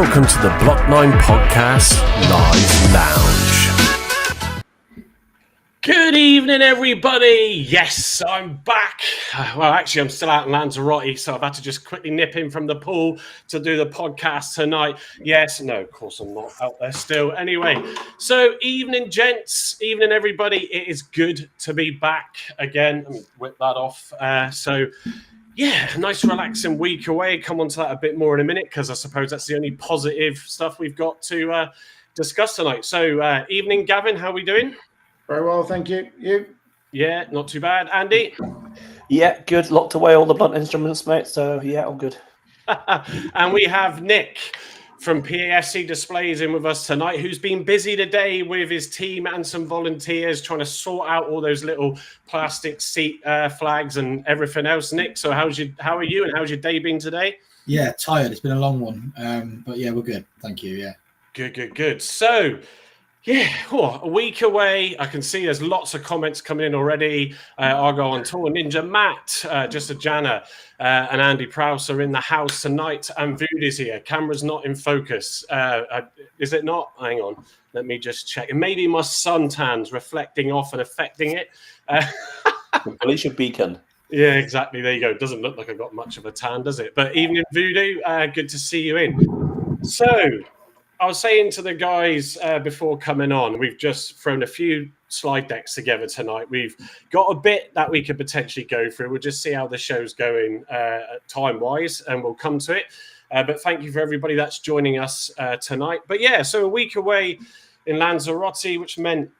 Welcome to the Block 9 Podcast Live Lounge. Good evening, everybody. Yes, I'm back. Well, actually, I'm still out in Lanzarote, so I've had to just quickly nip in from the pool to do the podcast tonight. Yes, no, of course I'm not out there still. Anyway, so evening, gents. Evening, everybody. It is good to be back again. Let me whip that off. Yeah, nice relaxing week away. Come on to that a bit more in a minute, because I suppose that's the only positive stuff we've got to discuss tonight. So, evening, Gavin. How are we doing? Very well, thank you. You? Yeah, not too bad. Andy? Yeah, good. Locked away all the blunt instruments, mate. So, yeah, all good. And we have Nick from PASC Displays in with us tonight, who's been busy today with his team and some volunteers trying to sort out all those little plastic seat flags and everything else. Nick, so how are you and how's your day been today? Yeah, tired. It's been a long one. But yeah, we're good. Thank you. Yeah. Good. So, yeah, a week away. I can see there's lots of comments coming in already. Argo on tour, Ninja Matt, just a Jana, and Andy Prowse are in the house tonight. And Vood is here. Camera's not in focus. Is it not? Hang on. Let me just check. And maybe my suntan's reflecting off and affecting it. Release your beacon. Yeah, exactly. There you go. It doesn't look like I've got much of a tan, does it? But evening, Voodoo. Good to see you in. So, I was saying to the guys before coming on, we've just thrown a few slide decks together tonight. We've got a bit that we could potentially go through. We'll just see how the show's going time-wise, and we'll come to it. But thank you for everybody that's joining us tonight. But yeah, so a week away in Lanzarote, which meant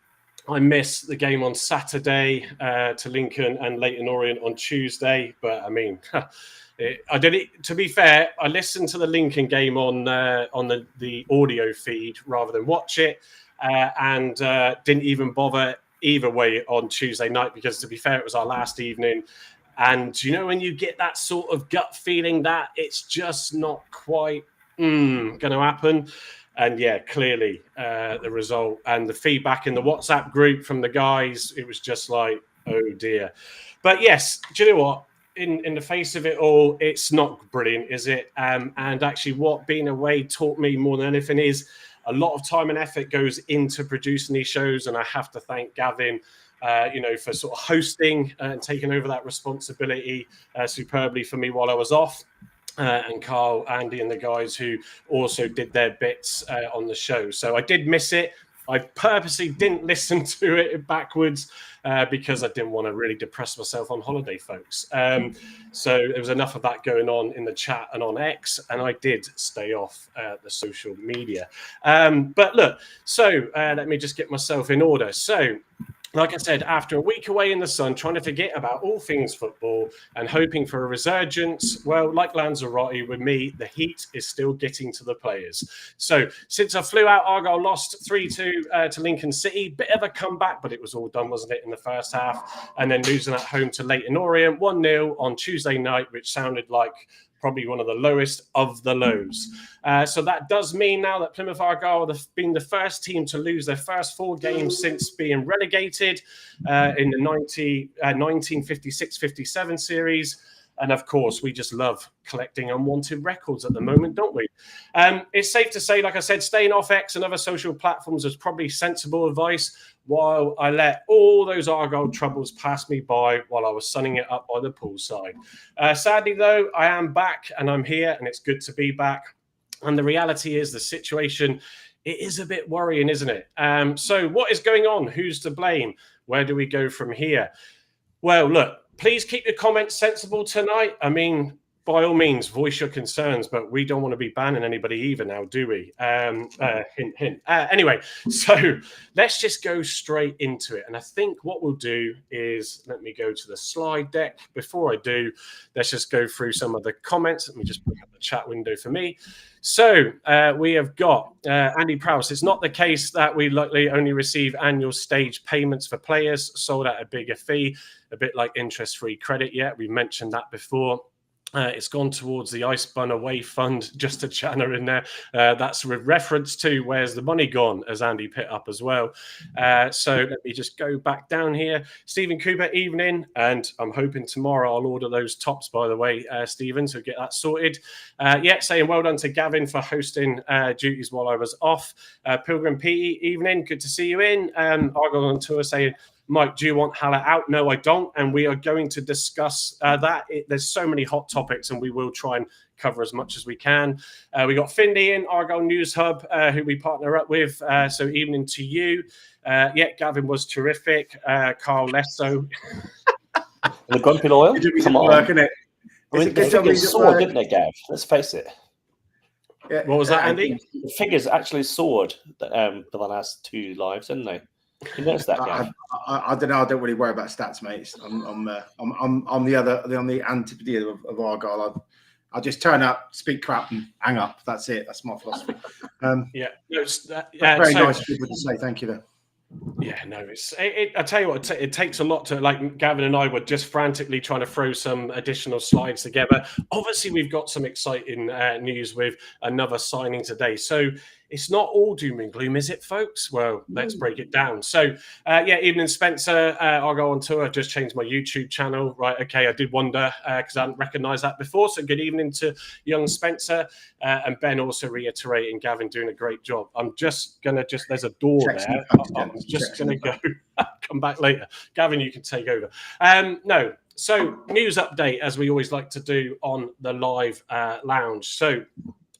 I missed the game on Saturday to Lincoln and Leyton Orient on Tuesday. But I mean... I did it. To be fair, I listened to the Lincoln game on the audio feed rather than watch it, and didn't even bother either way on Tuesday night because, to be fair, it was our last evening. And you know when you get that sort of gut feeling that it's just not quite going to happen. And yeah, clearly the result and the feedback in the WhatsApp group from the guys, it was just like, oh dear. But yes, do you know what? In the face of it all, it's not brilliant, is it? And actually what being away taught me more than anything is a lot of time and effort goes into producing these shows. And I have to thank Gavin, for sort of hosting and taking over that responsibility superbly for me while I was off. And Carl, Andy and the guys who also did their bits on the show. So I did miss it. I purposely didn't listen to it backwards because I didn't want to really depress myself on holiday, folks. So there was enough of that going on in the chat and on X, and I did stay off the social media. But look, so let me just get myself in order. So, like I said, after a week away in the sun, trying to forget about all things football and hoping for a resurgence, well, like Lanzarote, with me, the heat is still getting to the players. So since I flew out, Argyle lost 3-2 to Lincoln City. Bit of a comeback, but it was all done, wasn't it, in the first half? And then losing at home to Leyton Orient, 1-0 on Tuesday night, which sounded like probably one of the lowest of the lows. So that does mean now that Plymouth Argyle have been the first team to lose their first 4 games since being relegated in the 1956-57 series. And of course, we just love collecting unwanted records at the moment, don't we? It's safe to say, like I said, staying off X and other social platforms is probably sensible advice, while I let all those Argyle troubles pass me by while I was sunning it up by the poolside. Sadly, though, I am back and I'm here, and it's good to be back. And the reality is the situation, it is a bit worrying, isn't it? So what is going on? Who's to blame? Where do we go from here? Well, look, please keep your comments sensible tonight. I mean, by all means, voice your concerns, but we don't want to be banning anybody either now, do we? Hint, hint. Anyway, so let's just go straight into it. And I think what we'll do is, let me go to the slide deck. Before I do, let's just go through some of the comments. Let me just bring up the chat window for me. So we have got Andy Prowse. It's not the case that we likely only receive annual stage payments for players sold at a bigger fee, a bit like interest-free credit. Yeah, we mentioned that before. It's gone towards the Ice Bun Away Fund, just a channel in there. That's with reference to Where's the Money Gone, as Andy put up as well. So let me just go back down here. Stephen Cooper, evening. And I'm hoping tomorrow I'll order those tops, by the way, Stephen, so get that sorted. Saying well done to Gavin for hosting duties while I was off. Pilgrim P, evening. Good to see you in. Argyle on tour saying, Mike, do you want Haller out? No, I don't. And we are going to discuss that. There's so many hot topics, and we will try and cover as much as we can. We got Findy in, Argyle News Hub, who we partner up with. So evening to you. Gavin was terrific. Carl less so. The grumpy loyal? Come on. Work, isn't it? I mean, the figures soared, didn't they, Gav? Let's face it. Yeah. What was that, Andy? The figures actually soared for the last 2 lives, didn't they? You noticed that, Gav? I don't know. I don't really worry about stats, mate. I'm the antipode of Argyle. I just turn up, speak crap, and hang up. That's it. That's my philosophy. Very nice people to say thank you there. Yeah, no, I tell you what, it takes a lot to, like Gavin and I were just frantically trying to throw some additional slides together. Obviously, we've got some exciting news with another signing today. So it's not all doom and gloom, is it, folks? Well, let's break it down. So, evening, Spencer. I'll go on tour. I just changed my YouTube channel. Right, okay, I did wonder because I hadn't recognised that before. So good evening to young Spencer. And Ben also reiterating, Gavin doing a great job. I'm just going to there's a door there. I'm just going to go, come back later. Gavin, you can take over. No, so news update, as we always like to do on the live lounge. So,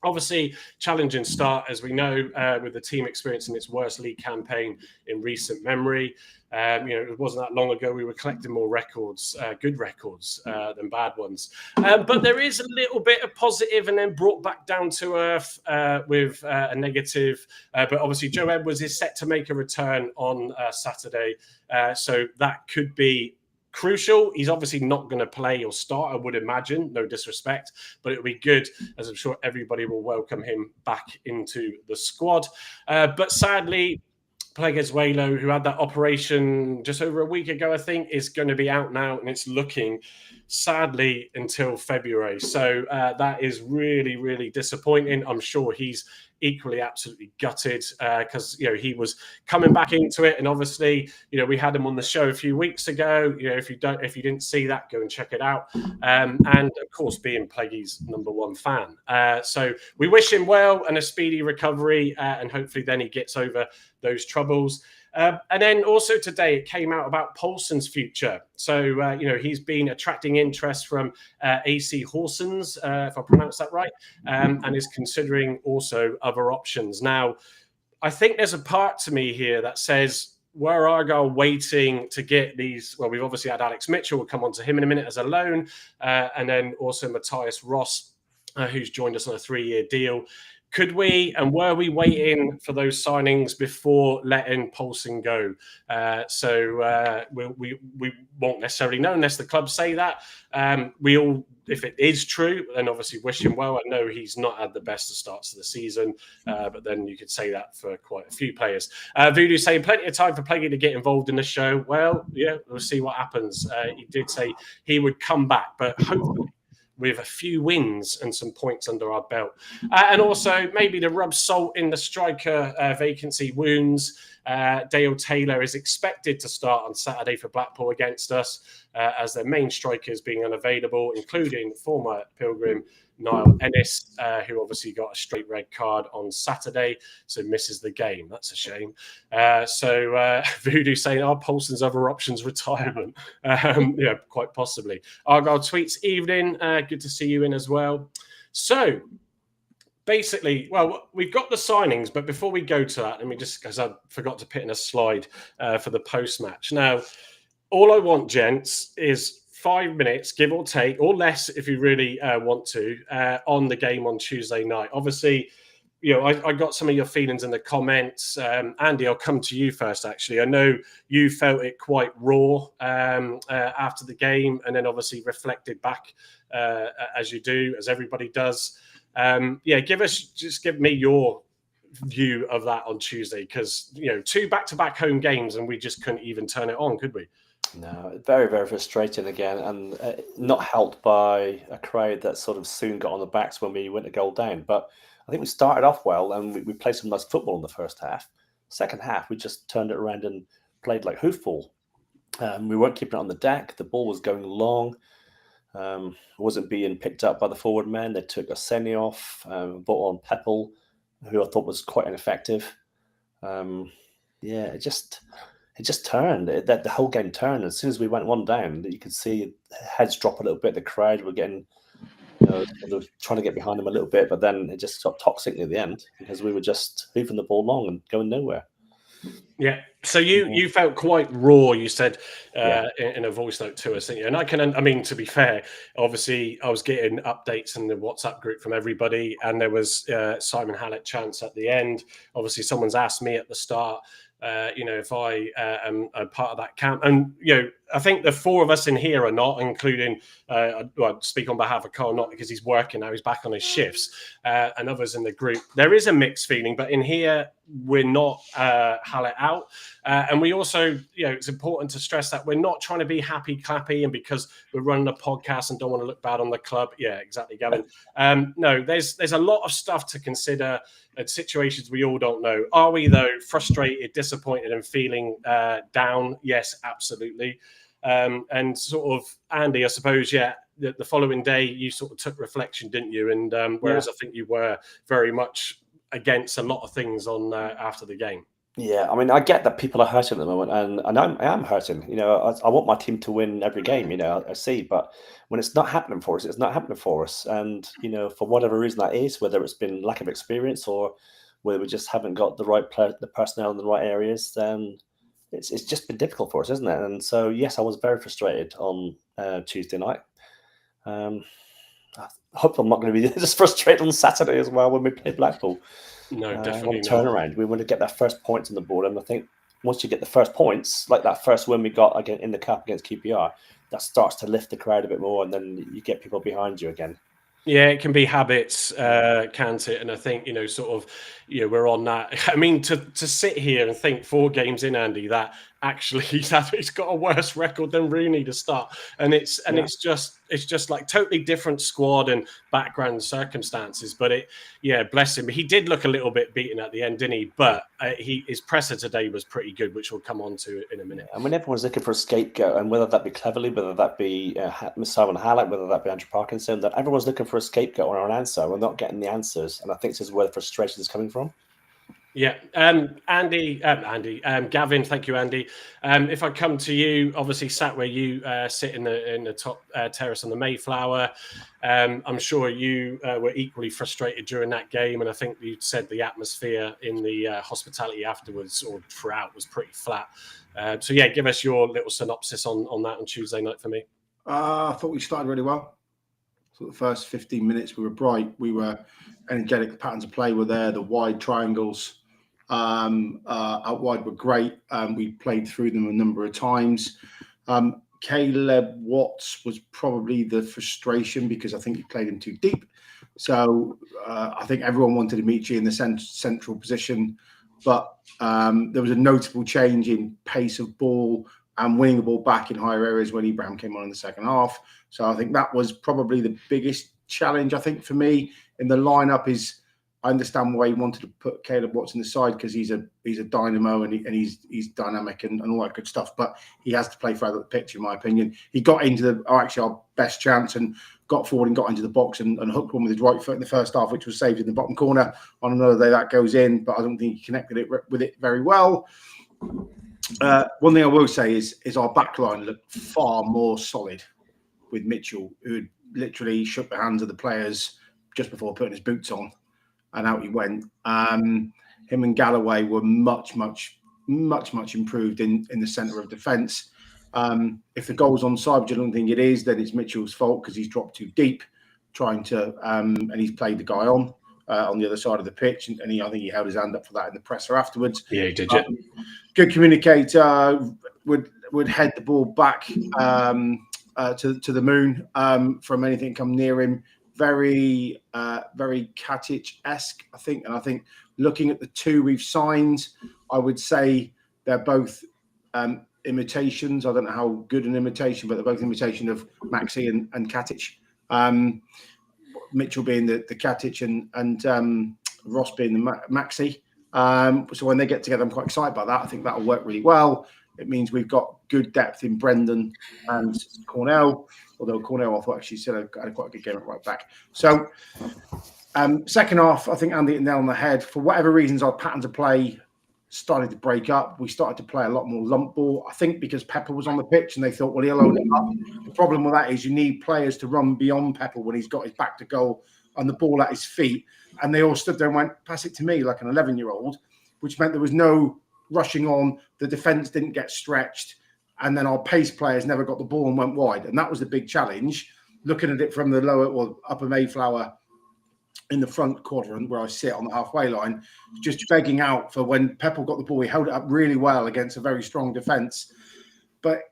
obviously, challenging start, as we know, with the team experiencing its worst league campaign in recent memory. It wasn't that long ago we were collecting more records, good records, than bad ones. But there is a little bit of positive and then brought back down to earth with a negative. But obviously, Joe Edwards is set to make a return on Saturday. So that could be crucial. He's obviously not going to play or start, I would imagine, no disrespect, but it'll be good, as I'm sure everybody will welcome him back into the squad. But sadly, Pleguezuelo, who had that operation just over a week ago, I think, is going to be out now, and it's looking, sadly, until February. So that is really, really disappointing. I'm sure he's equally absolutely gutted because he was coming back into it, and obviously we had him on the show a few weeks ago. If you didn't see that, go and check it out. And of course, being Pleggy's #1 fan, so we wish him well and a speedy recovery, and hopefully then he gets over those troubles. And then also today it came out about Poulsen's future. So, he's been attracting interest from AC Horsens, if I pronounce that right, and is considering also other options. Now, I think there's a part to me here that says, were Argyle waiting to get these? Well, we've obviously had Alex Mitchell. We'll come on to him in a minute as a loan. And then also Matthias Ross, who's joined us on a 3-year deal. Could we and were we waiting for those signings before letting Poulsen go? We won't necessarily know unless the clubs say that. We all, if it is true, then obviously wish him well. I know he's not had the best of starts to the season, but then you could say that for quite a few players. Voodoo saying plenty of time for Pleggy to get involved in the show. Well, yeah, we'll see what happens. He did say he would come back, but hopefully with a few wins and some points under our belt. And also maybe to rub salt in the striker vacancy wounds. Dale Taylor is expected to start on Saturday for Blackpool against us as their main strikers being unavailable, including former Pilgrim Niall Ennis, who obviously got a straight red card on Saturday, so misses the game. That's a shame. Voodoo saying, Poulsen's other options retirement? Yeah, quite possibly. Argyle tweets, evening. Good to see you in as well. So, basically, well, we've got the signings, but before we go to that, let me just, because I forgot to put in a slide for the post-match. Now, all I want, gents, is 5 minutes, give or take, or less if you really want to, on the game on Tuesday night. Obviously, I got some of your feelings in the comments. Andy, I'll come to you first, actually. I know you felt it quite raw after the game, and then obviously reflected back as you do, as everybody does. Give me your view of that on Tuesday, because 2 back-to-back home games and we just couldn't even turn it on, could we? No, very, very frustrating again, and not helped by a crowd that sort of soon got on the backs when we went a goal down. But I think we started off well, and we played some nice football in the first half. Second half, we just turned it around and played like hoofball. We weren't keeping it on the deck. The ball was going long. Wasn't being picked up by the forward men. They took Oseni off, brought on Peppel, who I thought was quite ineffective. Yeah, it just turned. The whole game turned as soon as we went one down. You could see heads drop a little bit. The crowd were getting, sort of trying to get behind them a little bit, but then it just got toxic near the end because we were just moving the ball long and going nowhere. Yeah. So you felt quite raw. You said Yeah. in a voice note to us, didn't you? And I mean, to be fair, obviously I was getting updates in the WhatsApp group from everybody, and there was Simon Hallett chants at the end. Obviously, someone's asked me at the start, if I am a part of that camp, and I think the four of us in here are not, including, I speak on behalf of Carl, not because he's working now, he's back on his shifts, and others in the group. There is a mixed feeling, but in here, we're not Hallett out. And we also, it's important to stress that we're not trying to be happy clappy and because we're running a podcast and don't want to look bad on the club. Yeah, exactly, Gavin. No, there's a lot of stuff to consider at situations we all don't know. Are we, though, frustrated, disappointed and feeling down? Yes, absolutely. And sort of, Andy, I suppose, the following day you sort of took reflection, didn't you? And whereas I think you were very much against a lot of things on after the game. Yeah, I mean, I get that people are hurting at the moment, and I am hurting. I want my team to win every game. I see, but when it's not happening for us, it's not happening for us. And for whatever reason that is, whether it's been lack of experience or whether we just haven't got the personnel in the right areas, then it's just been difficult for us, isn't it? And so, yes, I was very frustrated on Tuesday night. I hope I'm not going to be just frustrated on Saturday as well when we play Blackpool. No, We definitely want to not. turn around. We want to get that first points on the board, and I think once you get the first points, like that first win we got again in the cup against QPR, that starts to lift the crowd a bit more, and then you get people behind you again. Yeah, it can be habits, can't it? And I think, we're on that. I mean, to sit here and think 4 games in, Andy, that actually he's got a worse record than Rooney to start. And it's just like totally different squad and background circumstances. But bless him. He did look a little bit beaten at the end, didn't he? But his presser today was pretty good, which we'll come on to in a minute. I mean, everyone's looking for a scapegoat, and whether that be Cleverly, whether that be Simon Hallett, whether that be Andrew Parkinson, that everyone's looking for a scapegoat or an answer. We're not getting the answers, and I think this is where the frustration is coming from. Yeah, Gavin, thank you, Andy. If I come to you, obviously sat where you sit in the top terrace on the Mayflower, I'm sure you were equally frustrated during that game, and I think you said the atmosphere in the hospitality afterwards or throughout was pretty flat. So give us your little synopsis on that on Tuesday night for me. I thought we started really well. So the first 15 minutes we were bright, we were energetic, the patterns of play were there, the wide triangles out wide were great. We played through them a number of times. Caleb Watts was probably the frustration because I think he played him too deep. So I think everyone wanted Amici in the central position, but there was a notable change in pace of ball and winning the ball back in higher areas when Ibrahim came on in the second half. So I think that was probably the biggest challenge, I think, for me in the lineup is I understand why he wanted to put Caleb Watts in the side because he's a dynamo and he's dynamic and all that good stuff. But he has to play further up the pitch, in my opinion. He got into our best chance and got forward and got into the box and hooked one with his right foot in the first half, which was saved in the bottom corner. On another day, that goes in, but I don't think he connected it with it very well. One thing I will say is our back line looked far more solid with Mitchell, who had literally shook the hands of the players just before putting his boots on. And out he went. Him and Galloway were much improved in the centre of defence. If the goal's onside, which I don't think it is, then it's Mitchell's fault because he's dropped too deep, trying to and he's played the guy on the other side of the pitch, and I think he held his hand up for that in the presser afterwards. Yeah, he did. Yeah, good communicator. Would head the ball back to the moon from anything come near him. Very Katic-esque, I think. And I think looking at the 2 we've signed, I would say they're both imitations. I don't know how good an imitation, but they're both imitation of Maxi and Katic. Mitchell being the Katic and Ross being the Maxi. So when they get together, I'm quite excited about that. I think that'll work really well. It means we've got good depth in Brendan and Cornell, although Cornell I thought actually said had a quite a good game at right back. So second half, I think Andy hit the nail on the head. For whatever reasons, our patterns of play started to break up. We started to play a lot more lump ball. I think because Pepper was on the pitch and they thought, well, he'll own it up. The problem with that is you need players to run beyond Pepper when he's got his back to goal and the ball at his feet. And they all stood there and went, pass it to me like an 11-year-old, which meant there was no rushing on. The defence didn't get stretched. And then our pace players never got the ball and went wide. And that was the big challenge. Looking at it from the lower or upper Mayflower in the front quadrant where I sit on the halfway line, just begging out for when Pepper got the ball. He held it up really well against a very strong defence. But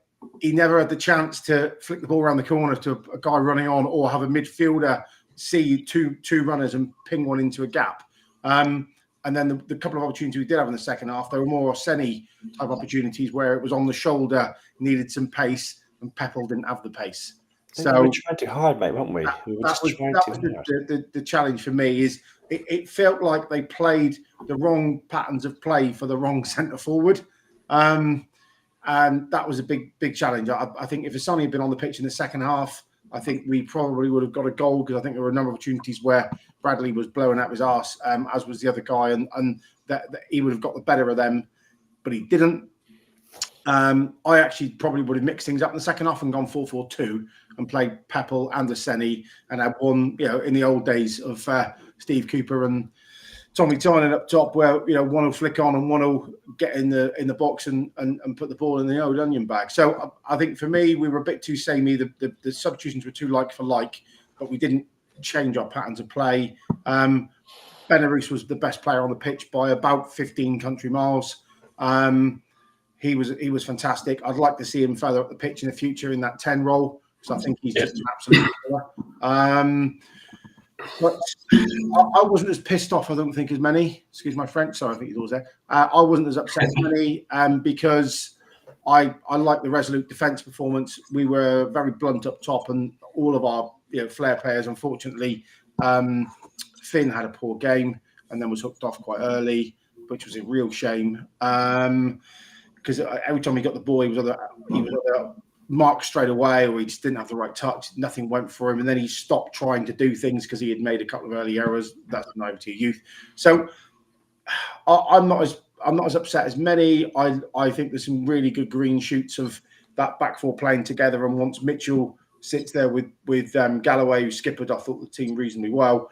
he never had the chance to flick the ball around the corner to a guy running on or have a midfielder see two runners and ping one into a gap. And then the couple of opportunities we did have in the second half, they were more Seni type opportunities where it was on the shoulder, needed some pace, and Pepple didn't have the pace. So we were trying too hard, mate, weren't we? That was the challenge for me. Is it felt like they played the wrong patterns of play for the wrong centre forward, and that was a big challenge. I think if Asani had been on the pitch in the second half, I think we probably would have got a goal because I think there were a number of opportunities where Bradley was blowing out his arse, as was the other guy, and that he would have got the better of them, but he didn't. I actually probably would have mixed things up in the second half and gone 4-4-2 and played Pepple and Aseni and had one, in the old days of Steve Cooper and Tommy Tynan up top, where one will flick on and one will get in the box and put the ball in the old onion bag. So I think for me, we were a bit too samey. The substitutions were too like for like, but we didn't change our patterns of play. Benarus was the best player on the pitch by about 15 country miles. He was fantastic. I'd like to see him further up the pitch in the future in that 10 role. So I think he's just an absolute killer. But I wasn't as pissed off, I don't think, as many. Excuse my French. Sorry, I think he's always there. I wasn't as upset as many because I like the resolute defence performance. We were very blunt up top, and all of our flair players, unfortunately, Finn had a poor game and then was hooked off quite early, which was a real shame. Because every time he got the ball, he was either marked straight away, or he just didn't have the right touch. Nothing went for him, and then he stopped trying to do things because he had made a couple of early errors. That's naivety of youth. So I'm not as upset as many. I think there's some really good green shoots of that back four playing together. And once Mitchell sits there with Galloway, who skippered, I thought the team reasonably well.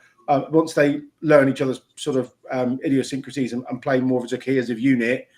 Once they learn each other's sort of idiosyncrasies and play more of a cohesive unit,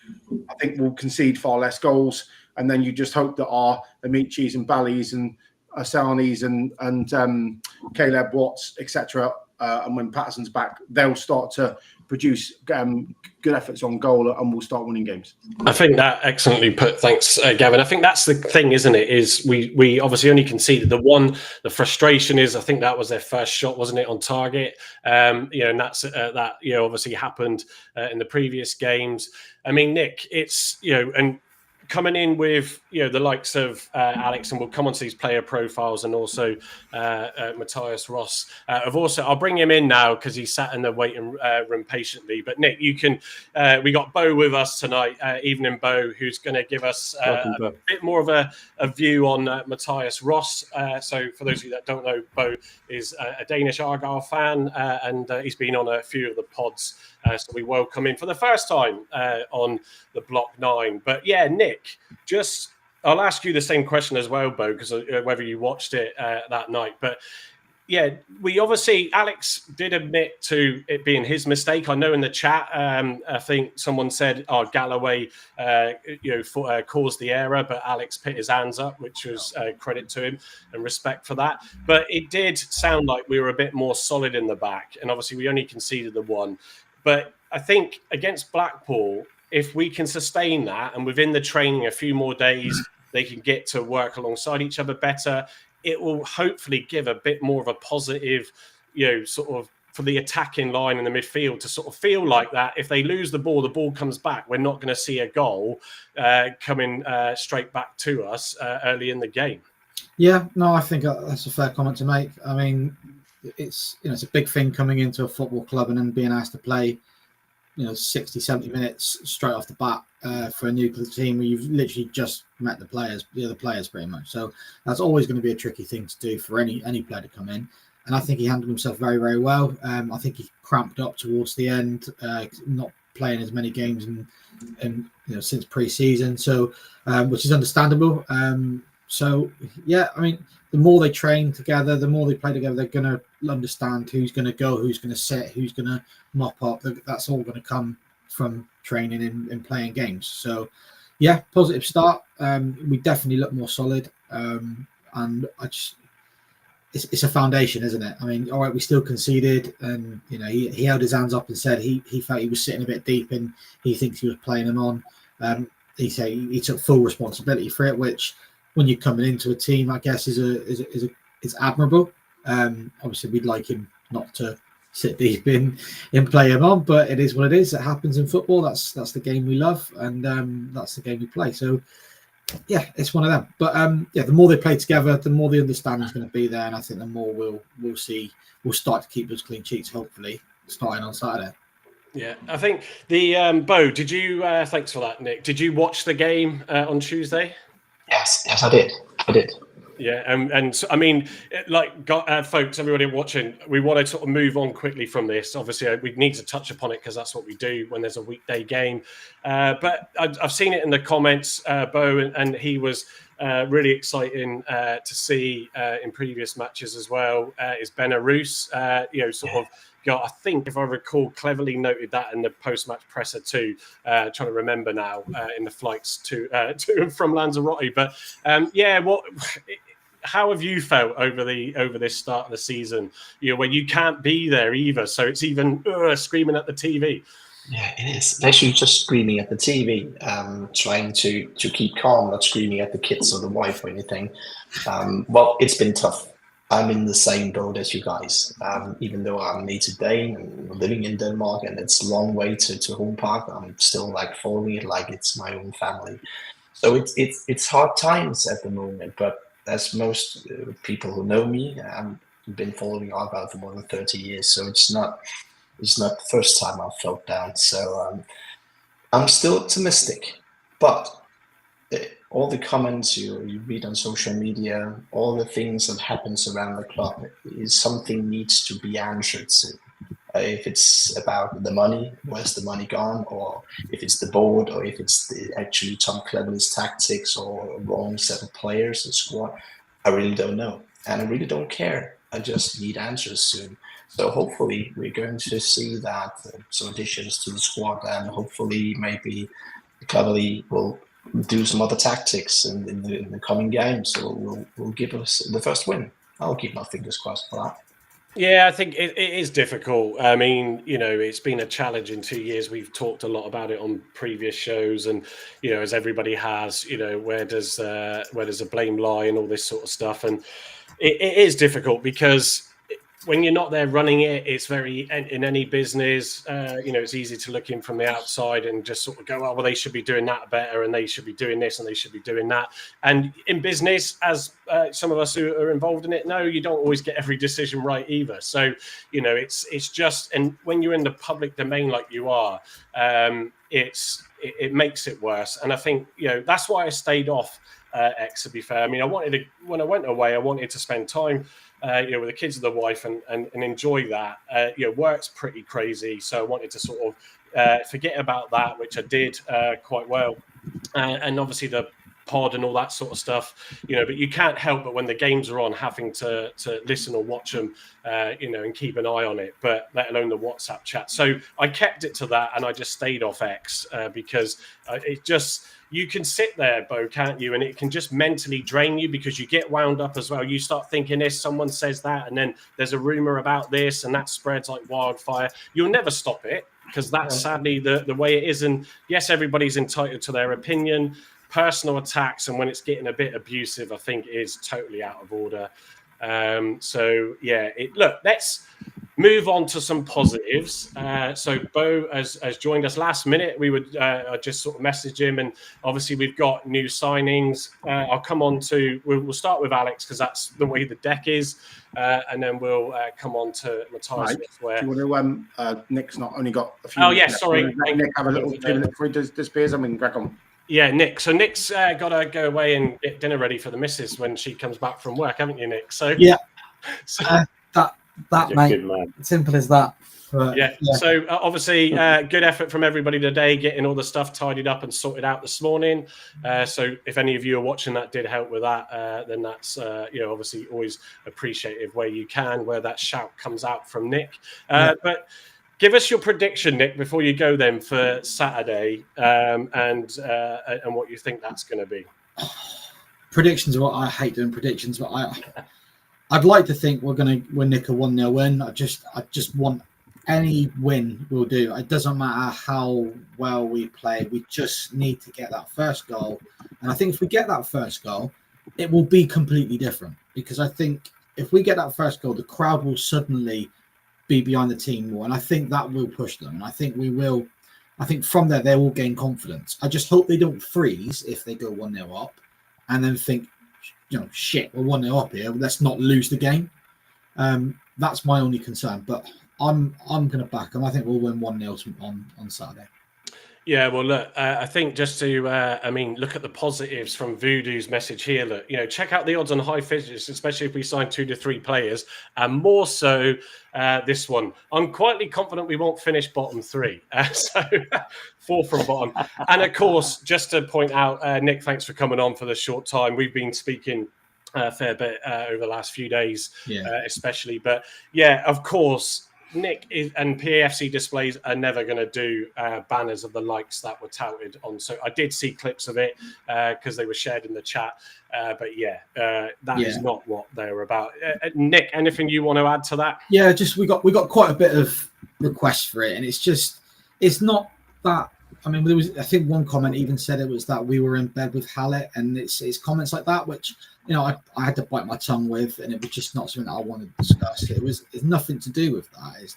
I think we'll concede far less goals. And then you just hope that our Amichis and Bally's and Asanis and Caleb Watts, etc., and when Patterson's back, they'll start to produce good efforts on goal, and we'll start winning games. I think that excellently put. Thanks, Gavin. I think that's the thing, isn't it? Is we obviously only conceded the frustration is, I think that was their first shot, wasn't it, on target? And that's that obviously happened in the previous games. I mean, Nick, it's and coming in with the likes of Alex, and we'll come on to these player profiles, and also Matthias Ross. I'll bring him in now because he sat in the waiting room patiently. But Nick, you can. We got Bo with us tonight, evening Bo, who's going to give us a bit more of a view on Matthias Ross. So for those of you that don't know, Bo is a Danish Argyle fan, and he's been on a few of the pods. So we welcome him for the first time on the Block 9. But yeah, Nick, I'll ask you the same question as well, Bo, because whether you watched it that night. But yeah, Alex did admit to it being his mistake. I know in the chat, I think someone said, Galloway, caused the error, but Alex put his hands up, which was credit to him and respect for that. But it did sound like we were a bit more solid in the back, and obviously we only conceded the one. But I think against Blackpool, if we can sustain that, and within the training a few more days, they can get to work alongside each other better, it will hopefully give a bit more of a positive, sort of for the attacking line in the midfield to sort of feel like that. If they lose the ball comes back. We're not going to see a goal coming straight back to us early in the game. Yeah, no, I think that's a fair comment to make. I mean, it's it's a big thing coming into a football club and then being asked to play 60, 70 minutes straight off the bat for a nuclear team where you've literally just met the other players pretty much. So that's always going to be a tricky thing to do for any player to come in. And I think he handled himself very, very well. I think he cramped up towards the end, not playing as many games and since pre-season, so which is understandable. So yeah, I mean, the more they train together, the more they play together, they're going to understand who's going to go, who's going to sit, who's going to mop up. That's all going to come from training and playing games. So, yeah, positive start. We definitely look more solid. And it's a foundation, isn't it? I mean, all right, we still conceded, and he held his hands up and said he felt he was sitting a bit deep, and he thinks he was playing them on. He said he took full responsibility for it, which, when you're coming into a team, I guess is admirable. Obviously, we'd like him not to sit deep in play him on, but it is what it is. It happens in football. That's the game we love, and that's the game we play. So, yeah, it's one of them. But the more they play together, the more the understanding is going to be there, and I think the more we'll start to keep those clean sheets. Hopefully, starting on Saturday. Yeah, I think the Bo. Did you? Thanks for that, Nick. Did you watch the game on Tuesday? Yes, I did. Yeah, and so, I mean, folks, everybody watching, we want to sort of move on quickly from this. Obviously, we need to touch upon it because that's what we do when there's a weekday game. But I've seen it in the comments, Bo, and he was really exciting to see in previous matches as well. Is Belarus, sort of. I think, if I recall, cleverly noted that in the post-match presser too. Trying to remember now in the flights to and from Lanzarote. But how have you felt over this start of the season? Where you can't be there either, so it's even screaming at the TV. Yeah, it is. Actually, just screaming at the TV, trying to keep calm, not screaming at the kids or the wife or anything. Well, it's been tough. I'm in the same boat as you guys. Even though I'm native Dane and living in Denmark, and it's a long way to home park, I'm still following it like it's my own family. So it's hard times at the moment. But as most people who know me, I've been following Argyle for more than 30 years. So it's not the first time I've felt down. So I'm still optimistic, but all the comments you read on social media, all the things that happens around the club, is something needs to be answered to. If it's about the money, where's the money gone? Or if it's the board, or if it's actually Tom Cleverley's tactics or a wrong set of players or squad, I really don't know. And I really don't care. I just need answers soon. So hopefully we're going to see that some additions to the squad, and hopefully maybe Cleverley will do some other tactics in the coming games. So will give us the first win. I'll keep my fingers crossed for that. Yeah, I think it is difficult. I mean, it's been a challenge in 2 years. We've talked a lot about it on previous shows, and as everybody has, where does the blame lie and all this sort of stuff. And it is difficult because when you're not there running it, it's very, in any business, it's easy to look in from the outside and just sort of go, oh, well, they should be doing that better, and they should be doing this, and they should be doing that. And in business, as some of us who are involved in it know, you don't always get every decision right either. So, it's just, and when you're in the public domain like you are, it makes it worse. And I think, that's why I stayed off X, to be fair. I mean, when I went away, I wanted to spend time with the kids and the wife and enjoy that. Work's pretty crazy, so I wanted to sort of forget about that, which I did quite well. And obviously the pod and all that sort of stuff, but you can't help but when the games are on having to listen or watch them, and keep an eye on it, but let alone the WhatsApp chat. So I kept it to that, and I just stayed off X because it just, you can sit there, Bo, can't you? And it can just mentally drain you because you get wound up as well. You start thinking this, someone says that, and then there's a rumor about this, and that spreads like wildfire. You'll never stop it because that's sadly the way it is. And yes, everybody's entitled to their opinion. Personal attacks, and when it's getting a bit abusive, I think is totally out of order. So yeah, let's move on to some positives. So Bo has joined us last minute. We would just sort of message him, and obviously we've got new signings. I'll come on to. We'll start with Alex because that's the way the deck is, and then we'll come on to Matthias. Right. Do you want to? Nick's not only got a few. Oh yeah, sorry. Nick, have a little 2 minutes before he disappears. I mean, crack on. Yeah, Nick. So Nick's got to go away and get dinner ready for the missus when she comes back from work, haven't you, Nick? So yeah, so, that mate. Simple as that. But, yeah. So obviously, good effort from everybody today, getting all the stuff tidied up and sorted out this morning. So if any of you are watching that did help with that, then that's obviously always appreciative where you can, where that shout comes out from Nick. But give us your prediction, Nick, before you go then for Saturday, and what you think that's going to be. Predictions are what I hate doing predictions, but I'd like to think we're going to win Nick a 1-0 win. I just want any win will do. It doesn't matter how well we play. We just need to get that first goal. And I think if we get that first goal, it will be completely different. Because I think if we get that first goal, the crowd will suddenly be behind the team more. And I think that will push them. And I think we will. I think from there, they will gain confidence. I just hope they don't freeze if they go 1-0 up and then think, shit, we're 1-0 up here. Let's not lose the game. That's my only concern. But I'm going to back them. I think we'll win 1-0 on Saturday. Yeah, well, look, I think just to, look at the positives from Voodoo's message here. Look, check out the odds on high fixtures, especially if we sign 2 to 3 players, and more so this one. I'm quietly confident we won't finish bottom 3, so 4 from bottom. And of course, just to point out, Nick, thanks for coming on for the short time. We've been speaking a fair bit over the last few days, especially. But yeah, of course. Nick and PAFC displays are never going to do banners of the likes that were touted on. So I did see clips of it because they were shared in the chat. But that is not what they're about. Nick, anything you want to add to that? Yeah, just we got quite a bit of requests for it, and it's not that. I mean, I think one comment even said it was that we were in bed with Hallett, and it's comments like that which I had to bite my tongue with, and it was just not something that I wanted to discuss. It's nothing to do with that.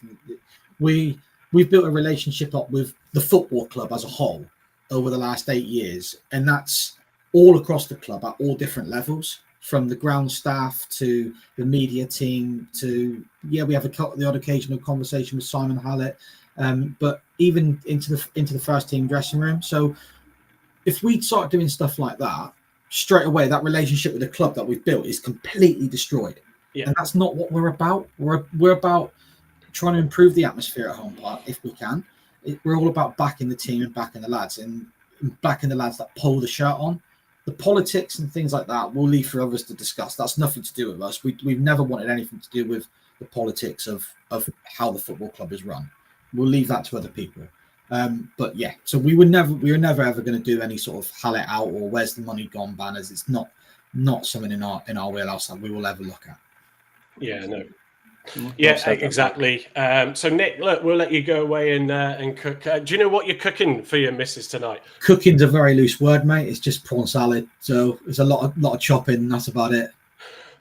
We've built a relationship up with the football club as a whole over the last 8 years, and that's all across the club at all different levels, from the ground staff to the media team to we have the odd occasional conversation with Simon Hallett. But even into the first team dressing room. So if we start doing stuff like that, straight away that relationship with the club that we've built is completely destroyed. Yeah. And that's not what we're about. We're about trying to improve the atmosphere at Home Park if we can. We're all about backing the team and backing the lads, and backing the lads that pull the shirt on. The politics and things like that we'll leave for others to discuss. That's nothing to do with us. We've never wanted anything to do with the politics of how the football club is run. We'll leave that to other people. But yeah, so we were never ever going to do any sort of Hallett out or where's the money gone banners. It's not something in our wheelhouse that we will ever look at. Yeah, no. Yeah, exactly. So Nick, look, we'll let you go away and cook. Do you know what you're cooking for your missus tonight? Cooking's a very loose word, mate. It's just prawn salad. So it's a lot of chopping. That's about it.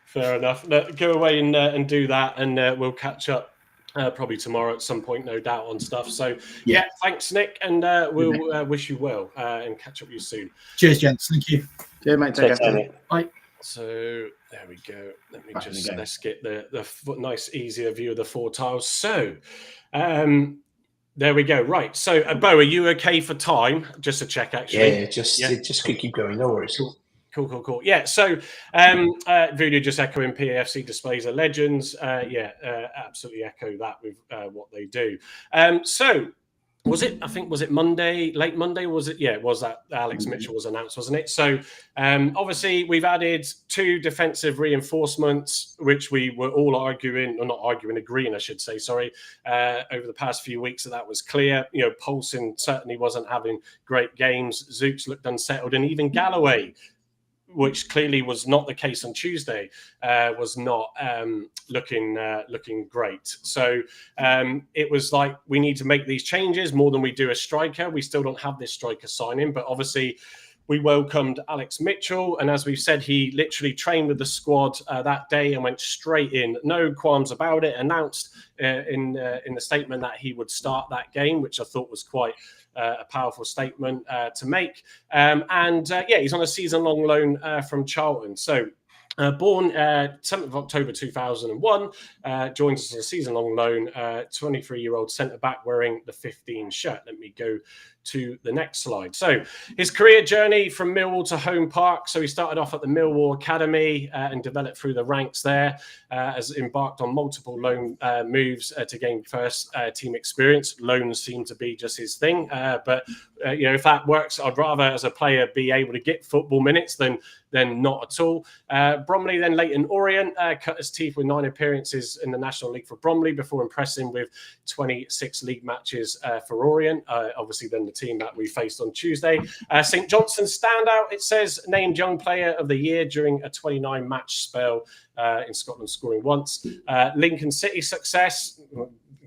Fair enough. Look, go away and do that, and we'll catch up. Probably tomorrow at some point, no doubt, on stuff. So, yeah thanks, Nick, and we'll wish you well and catch up with you soon. Cheers, gents. Thank you. Yeah, mate. Take care. Bye. So, there we go. Let me let's get the nice, easier view of the 4 tiles. So, there we go. Right. So, Bo, are you okay for time? Just to check, actually. Yeah, just keep going. No worries. Cool. Yeah, so Voodoo just echoing PAFC displays are legends. Absolutely echo that with what they do. So was it Monday, late Monday? Was it? Yeah, it was that Alex Mitchell was announced, wasn't it? So obviously we've added 2 defensive reinforcements, which we were all agreeing, I should say, over the past few weeks that was clear. Poulsen certainly wasn't having great games. Zooks looked unsettled, and even Galloway, which clearly was not the case on Tuesday, was not looking great. So it was like, we need to make these changes more than we do a striker. We still don't have this striker signing, but obviously we welcomed Alex Mitchell. And as we've said, he literally trained with the squad that day and went straight in. No qualms about it. Announced in the statement that he would start that game, which I thought was quite a powerful statement to make. He's on a season-long loan from Charlton. So born 7th of October 2001, joins us on a season-long loan, 23-year-old centre-back wearing the 15 shirt. Let me go to the next slide. So his career journey from Millwall to Home Park. So he started off at the Millwall Academy and developed through the ranks there, has embarked on multiple loan moves to gain first team experience. Loans seem to be just his thing. But if that works, I'd rather as a player be able to get football minutes than not at all. Bromley, then Leyton Orient, cut his teeth with 9 appearances in the National League for Bromley before impressing with 26 league matches for Orient. Obviously, then the team that we faced on Tuesday. St Johnstone standout, it says, named Young Player of the Year during a 29-match spell in Scotland, scoring once. Lincoln City success,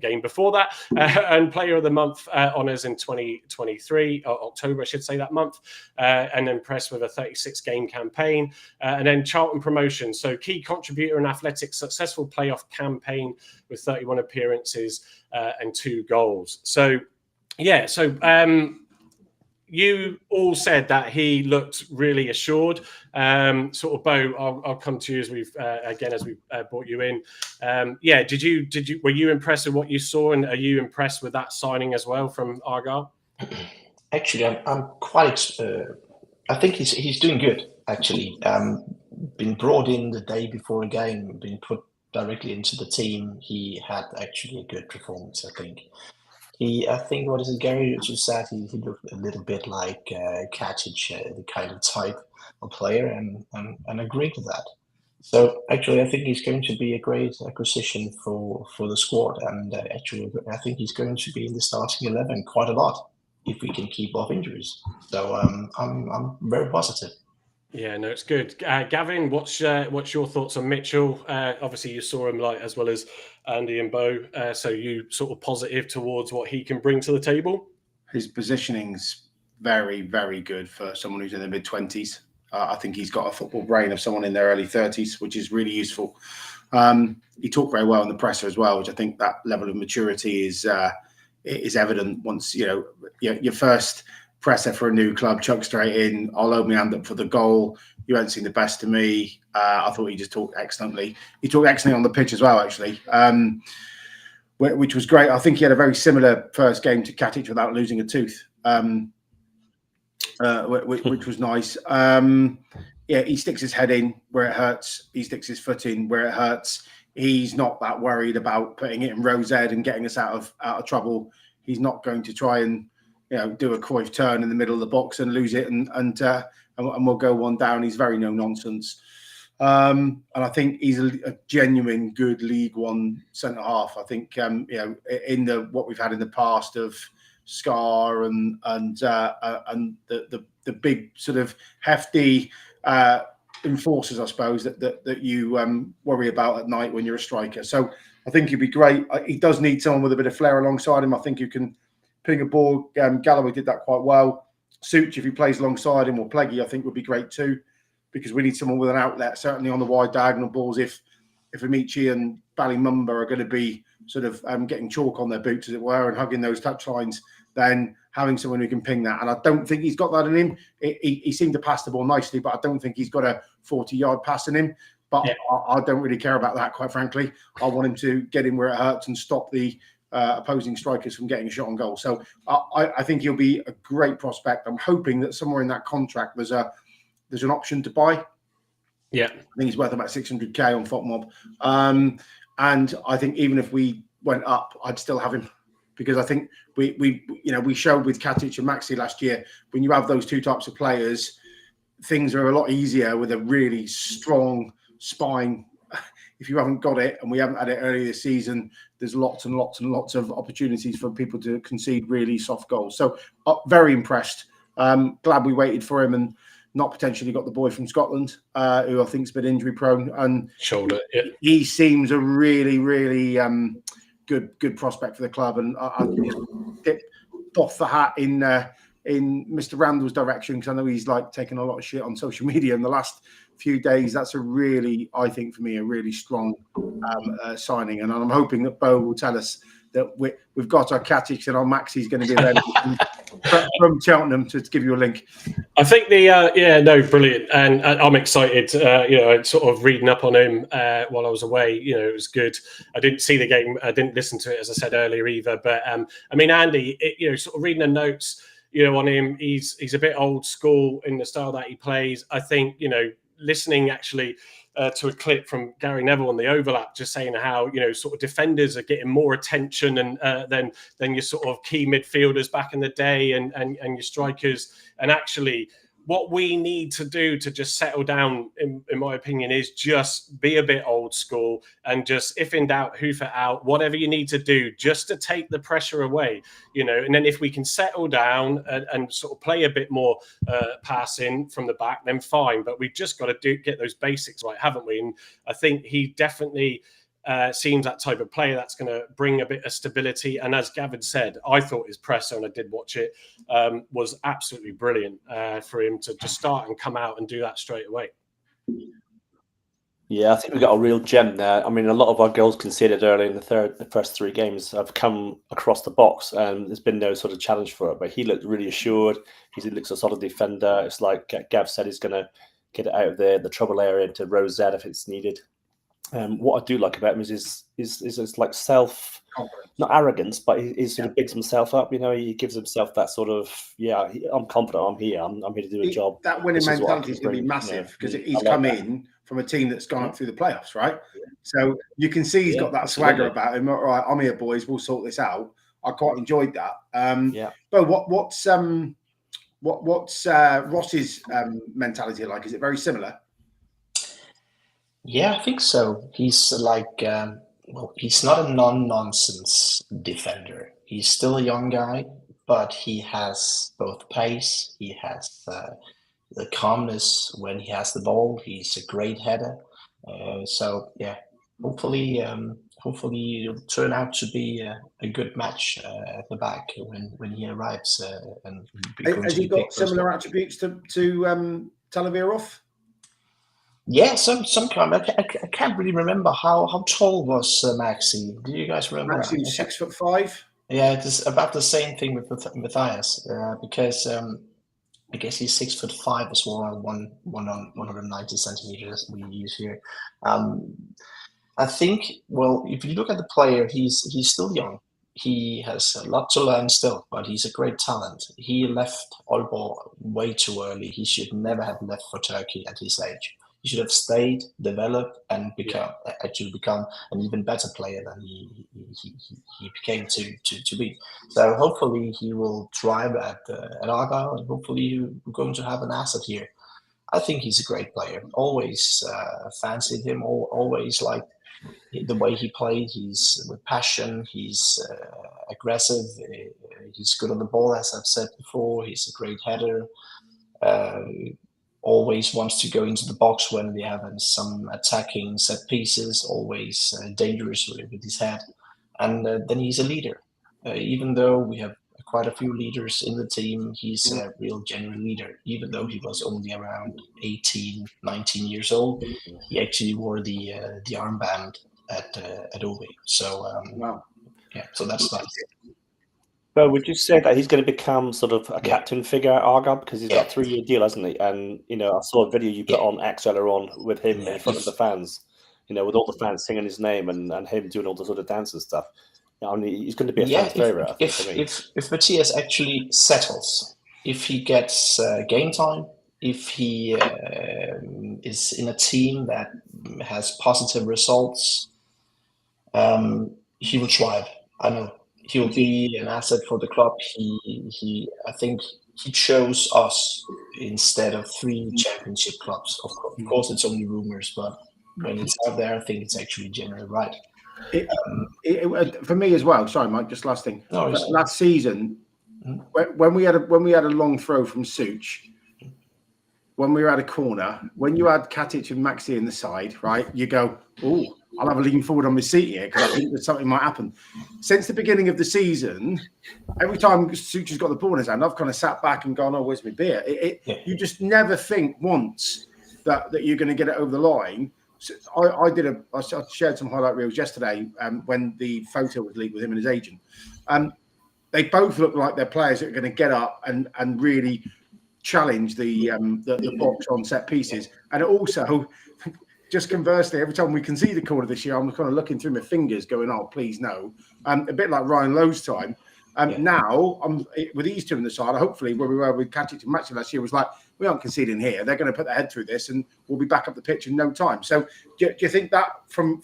game before that, and Player of the Month honours in 2023, October, I should say, that month, and impressed with a 36-game campaign. And then Charlton promotion, so key contributor in athletics, successful playoff campaign with 31 appearances and 2 goals. So, you all said that he looked really assured. Sort of, Bo, I'll come to you as we've brought you in. Were you impressed with what you saw, and are you impressed with that signing as well from Argyle? Actually, I'm quite. I think he's doing good. Actually, been brought in the day before a game, been put directly into the team. He had actually a good performance, I think. I think what is it, Gary just said, he looked a little bit like Katic, the kind of type of player, and agreed with that. So actually, I think he's going to be a great acquisition for the squad, and actually, I think he's going to be in the starting 11 quite a lot if we can keep off injuries. So I'm very positive. Yeah, no, it's good. Gavin, what's your thoughts on Mitchell? Obviously, you saw him as well as Andy and Bo. So you sort of positive towards what he can bring to the table? His positioning's very, very good for someone who's in the mid-20s. I think he's got a football brain of someone in their early 30s, which is really useful. He talked very well in the presser as well, which I think that level of maturity is evident once, your first presser for a new club, chuck straight in, I'll hold my hand up for the goal. You haven't seen the best of me. I thought he just talked excellently. He talked excellently on the pitch as well, actually, which was great. I think he had a very similar first game to Katic without losing a tooth, which was nice. He sticks his head in where it hurts. He sticks his foot in where it hurts. He's not that worried about putting it in Rose Ed and getting us out of trouble. He's not going to try and do a Cruyff turn in the middle of the box and lose it and we'll go one down. He's very no nonsense. And I think he's a genuine good League One centre half. I think in what we've had in the past of Scar and the big sort of hefty enforcers, I suppose, that you worry about at night when you're a striker. So I think he'd be great. He does need someone with a bit of flair alongside him. I think you can ping a ball. Galloway did that quite well. Such, if he plays alongside him, or Pleggy, I think would be great too, because we need someone with an outlet, certainly on the wide diagonal balls. If Amici and Ballymumba are going to be sort of getting chalk on their boots, as it were, and hugging those touchlines, then having someone who can ping that. And I don't think he's got that in him. He seemed to pass the ball nicely, but I don't think he's got a 40-yard pass in him. But yeah. I don't really care about that, quite frankly. I want him to get in where it hurts and stop the opposing strikers from getting a shot on goal. So I think he'll be a great prospect. I'm hoping that somewhere in that contract there's an option to buy. Yeah, I think he's worth about 600k on FotMob. And I think even if we went up, I'd still have him, because I think we showed with Katic and Maxi last year, when you have those two types of players, things are a lot easier with a really strong spine. If you haven't got it, and we haven't had it early this season, there's lots and lots and lots of opportunities for people to concede really soft goals. So very impressed. Glad we waited for him and not potentially got the boy from Scotland, who I think's been injury prone. And shoulder, yeah. He seems a really, really good prospect for the club. And I just doff the hat in in Mr. Randall's direction, because I know he's like taking a lot of shit on social media in the last few days. That's a really, I think for me, a really strong signing, and I'm hoping that Bo will tell us that we've got our Katic and our Maxi's going to be available from Cheltenham to give you a link. I think brilliant, and I'm excited. Sort of reading up on him while I was away. It was good. I didn't see the game. I didn't listen to it, as I said earlier either. But I mean, Andy, sort of reading the notes, on him, he's a bit old school in the style that he plays. I think, listening actually to a clip from Gary Neville on the overlap, just saying how sort of defenders are getting more attention and than your sort of key midfielders back in the day and your strikers. And actually, what we need to do to just settle down, in my opinion, is just be a bit old school and just, if in doubt, hoof it out, whatever you need to do just to take the pressure away, and then if we can settle down and sort of play a bit more passing from the back, then fine. But we've just got to get those basics right, haven't we? And I think he definitely seems that type of player that's going to bring a bit of stability. And as Gavin said, I thought his presser, and I did watch it, was absolutely brilliant for him to just start and come out and do that straight away. Yeah, I think we've got a real gem there. I mean, a lot of our goals conceded early in the first 3 games have come across the box, and there's been no sort of challenge for it. But he looked really assured. He looks a solid defender. It's like Gav said, he's going to get it out of the trouble area into row Z if it's needed. What I do like about him is like not arrogance, but he sort of bigs himself up. He gives himself that sort of, I'm confident, I'm here, I'm here to do a job. That winning mentality is going to be massive, because he's come in from a team that's gone up through the playoffs, right? So you can see he's got that swagger about him. All right, I'm here, boys, we'll sort this out. I quite enjoyed that. But what's Ross's mentality like? Is it very similar? Yeah, I think so. He's like, he's not a non-nonsense defender. He's still a young guy, but he has both pace. He has the calmness when he has the ball. He's a great header. Hopefully it'll turn out to be a good match at the back when he arrives. Has he got similar attributes to Talavirov? Yeah, some kind. I can't really remember how tall was Maxi. Do you guys remember? Maxi was 6'5". Yeah, it's about the same thing with Matthias, because I guess he's 6'5" as well, 190 centimeters we use here. I think, if you look at the player, he's still young. He has a lot to learn still, but he's a great talent. He left Aalborg way too early. He should never have left for Turkey at his age. He should have stayed, developed, and become an even better player than he became to be. So hopefully he will thrive at Argyle, and hopefully we're going to have an asset here. I think he's a great player. Always fancied him. Always liked the way he played. He's with passion. He's aggressive. He's good on the ball, as I've said before. He's a great header. Always wants to go into the box when they have some attacking set pieces, always dangerous with his head. And then he's a leader. Even though we have quite a few leaders in the team, he's a real genuine leader. Even though he was only around 18, 19 years old, he actually wore the armband at OB. So, so that's nice. But would you say that he's going to become sort of a captain figure at Argyle, because he's got a 3-year deal, hasn't he? And I saw a video you put on X earlier on with him in front of the fans, with all the fans singing his name and him doing all the sort of dance and stuff. I mean, he's going to be a fan's favourite. If Matthias actually settles, if he gets game time, if he is in a team that has positive results, he will thrive. I know. He will be an asset for the club. I think he chose us instead of 3 championship clubs. Of course, it's only rumors, but when it's out there, I think it's actually generally right. For me as well. Sorry, Mike. Just last thing. No, last season, when we had a long throw from Such, when we were at a corner, when you had Katic and Maxi in the side, right? You go, oh, I'll have a lean forward on my seat here because I think that something might happen. Since the beginning of the season, every time Sucha's got the ball in his hand, I've kind of sat back and gone, "Oh, where's my beer?" You just never think once that you're going to get it over the line. So I shared some highlight reels yesterday when the photo was leaked with him and his agent. They both look like they're players that are going to get up and really challenge the box on set pieces. And also, just conversely, every time we concede a corner this year, I'm kind of looking through my fingers going, "Oh, please no." A bit like Ryan Lowe's time. Now, with these two on the side, hopefully where we were with Katic and Maxi last year was like, we aren't conceding here. They're going to put their head through this and we'll be back up the pitch in no time. So do you think that from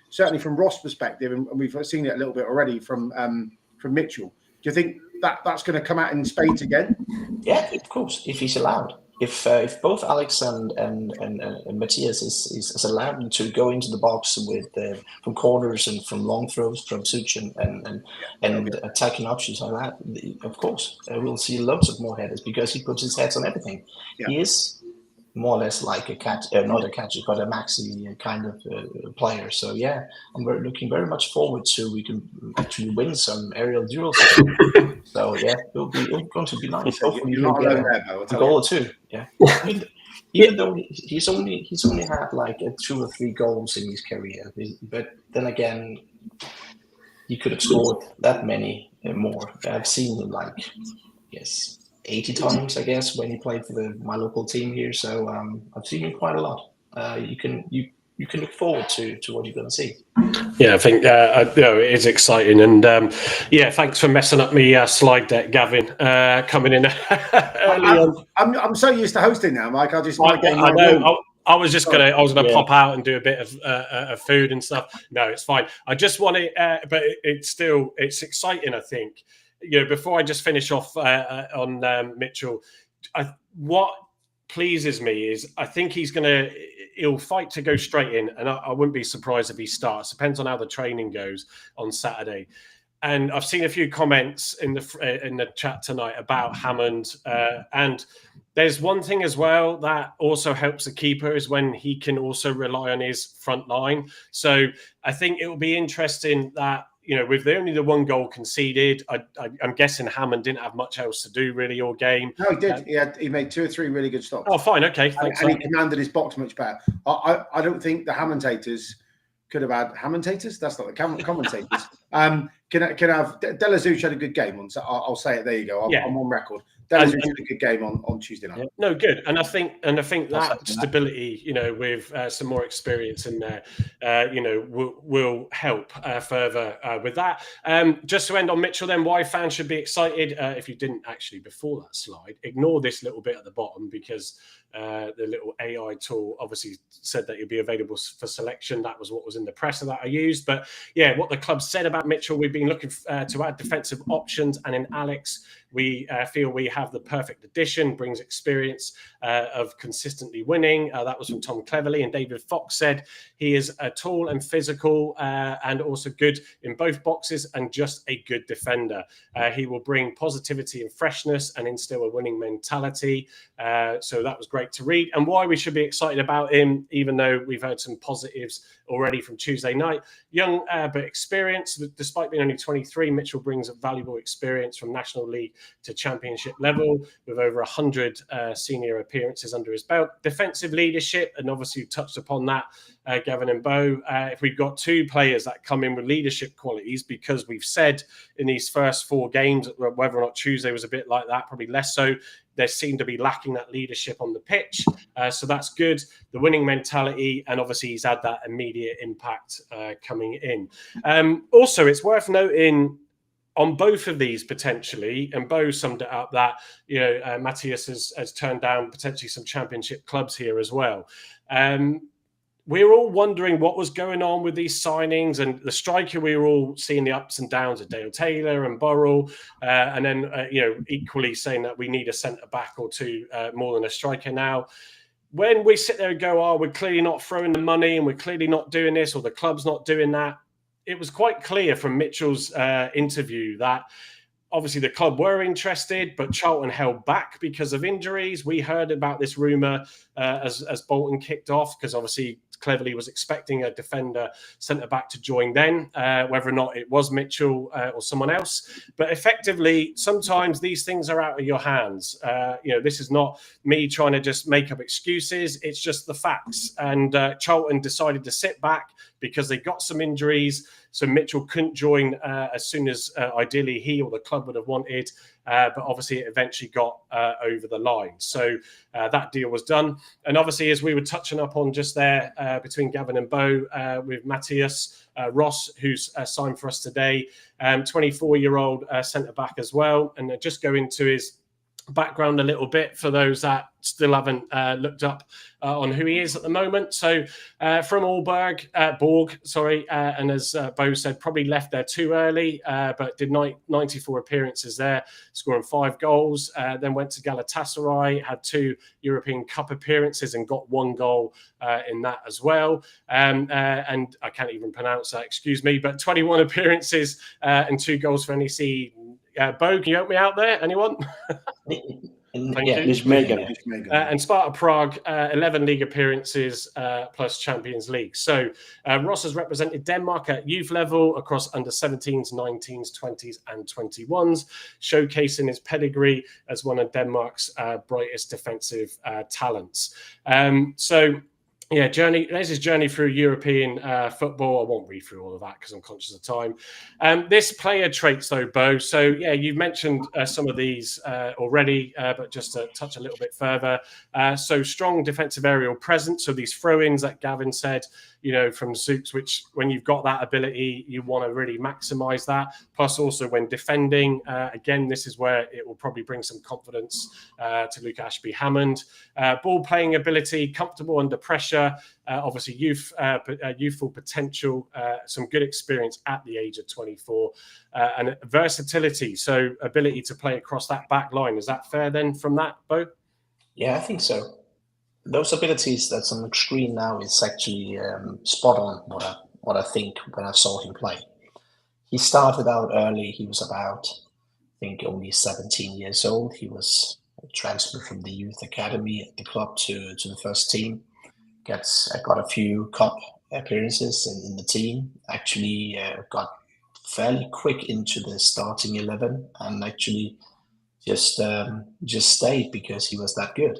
certainly from Ross' perspective, and we've seen it a little bit already from Mitchell, do you think that's going to come out in spades again? Yeah, of course, if he's allowed. If both Alex and Matthias is allowed to go into the box with from corners and from long throws from Such and attacking options like that, of course we'll see loads of more headers because he puts his heads on everything. Yeah. He is more or less like a not a catcher, but a Maxi kind of player. So yeah, I'm looking very much forward to we can actually win some aerial duels. So yeah, it'll going to be nice. Hopefully we'll get a goal or two. Yeah, even though he's only had like 2 or 3 goals in his career, but then again, he could have scored that many more. I've seen him 80 times, I guess, when he played for my local team here. So I've seen him quite a lot. You can look forward to what you're going to see. Yeah, I think it is exciting, and thanks for messing up my slide deck, Gavin. Coming in early on. I'm so used to hosting now, Mike. I know. I was gonna pop out and do a bit of food and stuff. No, it's fine. I just want it, but it's exciting. I think. Before I just finish off on Mitchell, what pleases me is I think he'll fight to go straight in, and I wouldn't be surprised if he starts. Depends on how the training goes on Saturday. And I've seen a few comments in the chat tonight about Hammond, and there's one thing as well that also helps the keeper is when he can also rely on his front line. So I think it will be interesting that. With only the 1 goal conceded, I'm guessing Hammond didn't have much else to do really all game. No, he did. He made 2 or 3 really good stops. Oh, fine, okay. Thanks. And he commanded his box much better. I don't think the Hammondators could have had Hammondators. That's not the commentators. Can have Della Zuch had a good game I'll say it. There you go. I'm on record. Della Zuch had a good game on Tuesday night. Yeah. No, good. And I think that stability, with some more experience in there, will help further with that. Just to end on Mitchell, then, why fans should be excited? If you didn't actually before that slide, ignore this little bit at the bottom because the little AI tool obviously said that he'll be available for selection. That was what was in the presser that I used. But yeah, what the club said about Mitchell, we've been looking to add defensive options, and in Alex, we feel we have the perfect addition, brings experience of consistently winning. That was from Tom Cleverley. And David Fox said he is tall and physical and also good in both boxes and just a good defender. He will bring positivity and freshness and instill a winning mentality. So that was great to read. And why we should be excited about him, even though we've heard some positives already from Tuesday night. Young but experienced. Despite being only 23, Mitchell brings a valuable experience from National League to Championship level with over 100 senior appearances under his belt. Defensive leadership, and obviously you touched upon that, Gavin and Bo. If we've got 2 players that come in with leadership qualities, because we've said in these first 4 games, whether or not Tuesday was a bit like that, probably less so, there seemed to be lacking that leadership on the pitch. So that's good. The winning mentality, and obviously he's had that immediate impact coming in. Also, it's worth noting on both of these potentially, and Bo summed it up that Matthias has turned down potentially some championship clubs here as well. We were all wondering what was going on with these signings, and the striker, we were all seeing the ups and downs of Dale Taylor and Burrell, and then equally saying that we need a centre back or 2 more than a striker now. When we sit there and go, we're clearly not throwing the money and we're clearly not doing this, or the club's not doing that, it was quite clear from Mitchell's interview that obviously the club were interested, but Charlton held back because of injuries. We heard about this rumour as Bolton kicked off, because obviously cleverly was expecting a defender centre-back to join then, whether or not it was Mitchell or someone else. But effectively, sometimes these things are out of your hands. This is not me trying to just make up excuses. It's just the facts. And Charlton decided to sit back because they got some injuries. So Mitchell couldn't join as soon as ideally he or the club would have wanted. But obviously it eventually got over the line. So that deal was done. And obviously, as we were touching up on just there between Gavin and Bo, with Matthias Ross, who's signed for us today, 24-year-old centre-back as well. And just go into his background a little bit for those that still haven't looked up on who he is at the moment. So from Borg, and as Bo said, probably left there too early, but did 94 appearances there, scoring 5 goals. Then went to Galatasaray, had 2 European Cup appearances and got 1 goal in that as well. And I can't even pronounce that, excuse me, but 21 appearances and 2 goals for NEC. Bo, can you help me out there? Anyone? Thank you. And Sparta Prague, 11 league appearances plus Champions League. So Ross has represented Denmark at youth level across under 17s, 19s, 20s and 21s, showcasing his pedigree as one of Denmark's brightest defensive talents. Yeah, there's his journey through European football. I won't read through all of that because I'm conscious of time. This player traits, though, Bo. So, yeah, you've mentioned some of these already, but just to touch a little bit further. So, strong defensive aerial presence. So, these throw-ins that Gavin said, from Zooks, which when you've got that ability, you want to really maximize that. Plus, also when defending, again, this is where it will probably bring some confidence to Luke Ashby-Hammond. Ball playing ability, comfortable under pressure, obviously youthful potential, some good experience at the age of 24, and versatility, so ability to play across that back line. Is that fair then from that, Bo? Yeah, I think so. Those abilities that's on the screen now is actually spot on what I think when I saw him play. He started out early. He was about, I think, only 17 years old. He was transferred from the youth academy at the club to the first team. Got a few cup appearances in the team. Actually got fairly quick into the starting 11 and actually just stayed because he was that good.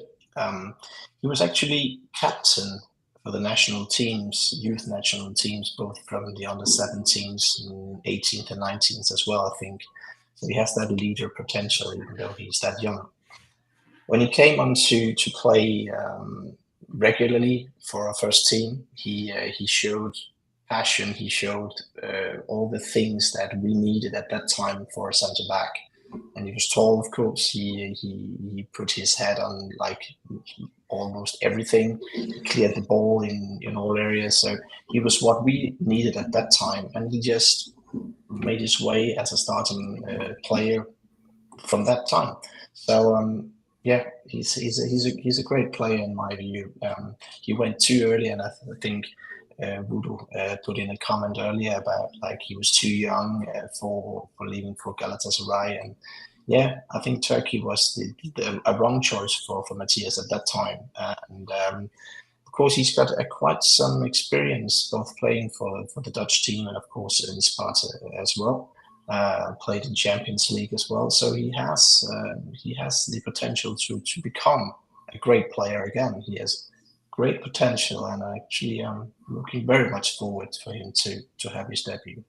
He was actually captain for the national teams, youth national teams, both from the under 17s, 18th and 19th as well, I think. So he has that leader potential, even though he's that young. When he came on to play regularly for our first team, he showed passion. He showed all the things that we needed at that time for a centre back. And he was tall, of course. He put his head on like almost everything. He cleared the ball in all areas. So he was what we needed at that time. And he just made his way as a starting player from that time. So yeah, he's a great player in my view. He went too early, and I think Voodoo put in a comment earlier about like he was too young for leaving for Galatasaray, and yeah, I think Turkey was a wrong choice for Matthias at that time. And of course, he's got quite some experience both playing for the Dutch team and of course in Sparta as well. Played in Champions League as well, so he has the potential to become a great player again. He has great potential, and I actually am looking very much forward for him to have his debut.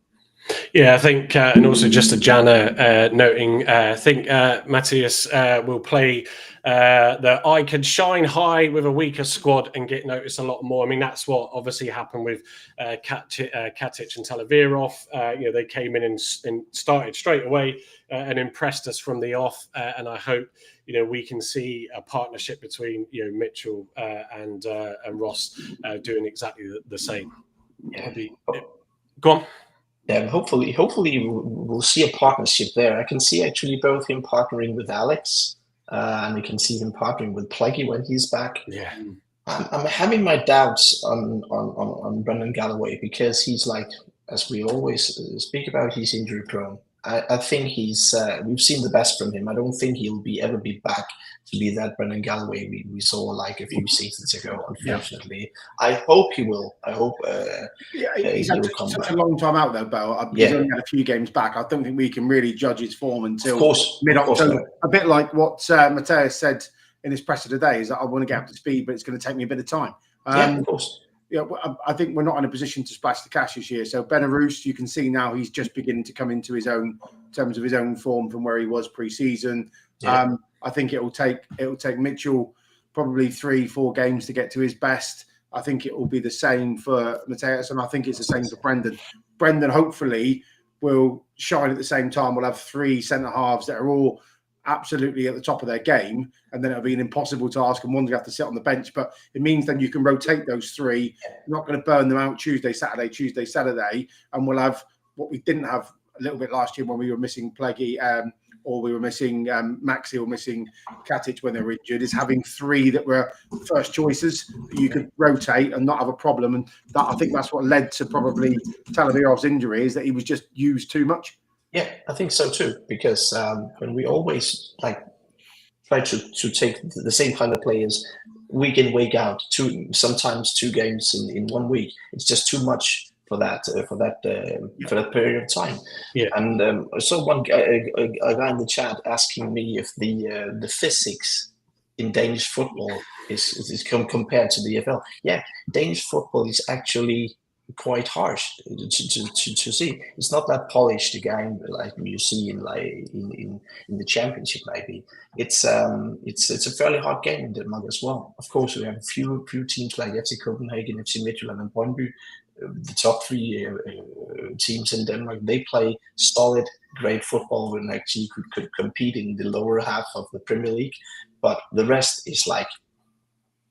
Yeah, I think, and also just to Jana noting, I think Matthias will play the I can shine high with a weaker squad and get noticed a lot more. I mean, that's what obviously happened with Katic and Talavirov. They came in and started straight away and impressed us from the off. And I hope, we can see a partnership between, Mitchell and Ross doing exactly the same. Yeah. Go on. Yeah, hopefully we'll see a partnership there. I can see actually both him partnering with Alex, and we can see him partnering with Plaggy when he's back. Yeah, I'm having my doubts on Brendan Galloway because he's like, as we always speak about, he's injury prone. I think he's. We've seen the best from him. I don't think he'll ever be back to be that Brendan Galloway we saw like a few seasons ago. Unfortunately, I hope he will. I hope. He's he had will come such back. a long time out there, Bell. He's only had a few games back. I don't think we can really judge his form until mid-October. A bit like what Mateus said in his presser today, is that I want to get up to speed, but it's going to take me a bit of time. Of course. Yeah, I think we're not in a position to splash the cash this year. So Belarus, you can see now he's just beginning to come into his own in terms of his own form from where he was pre-season. Yeah. I think it will take Mitchell probably 3-4 games to get to his best. I think it will be the same for Mateus, and I think it's the same for Brendan. Brendan hopefully will shine at the same time. We'll have 3 centre halves that are all absolutely at the top of their game, and then it'll be an impossible task and one's going to have to sit on the bench. But it means then you can rotate those 3. You're not going to burn them out Tuesday, Saturday, and we'll have what we didn't have a little bit last year when we were missing Pleggy, or we were missing Maxi or missing Katic when they were injured, is having 3 that were first choices that you could rotate and not have a problem. And that, I think that's what led to probably Talavirov's injury, is that he was just used too much. Yeah, I think so too, because when we always try to take the same kind of players week in, week out, sometimes 2 games in 1 week, it's just too much for that period of time. Yeah. And I saw a guy in the chat asking me if the physics in Danish football is compared to the EFL. Yeah, Danish football is actually quite harsh to see. It's not that polished a game like you see in the championship. Maybe it's a fairly hard game in Denmark as well. Of course, we have a few teams like FC Copenhagen, FC Midtjylland, and Brøndby. The top 3 teams in Denmark, they play solid, great football and actually could compete in the lower half of the Premier League. But the rest is like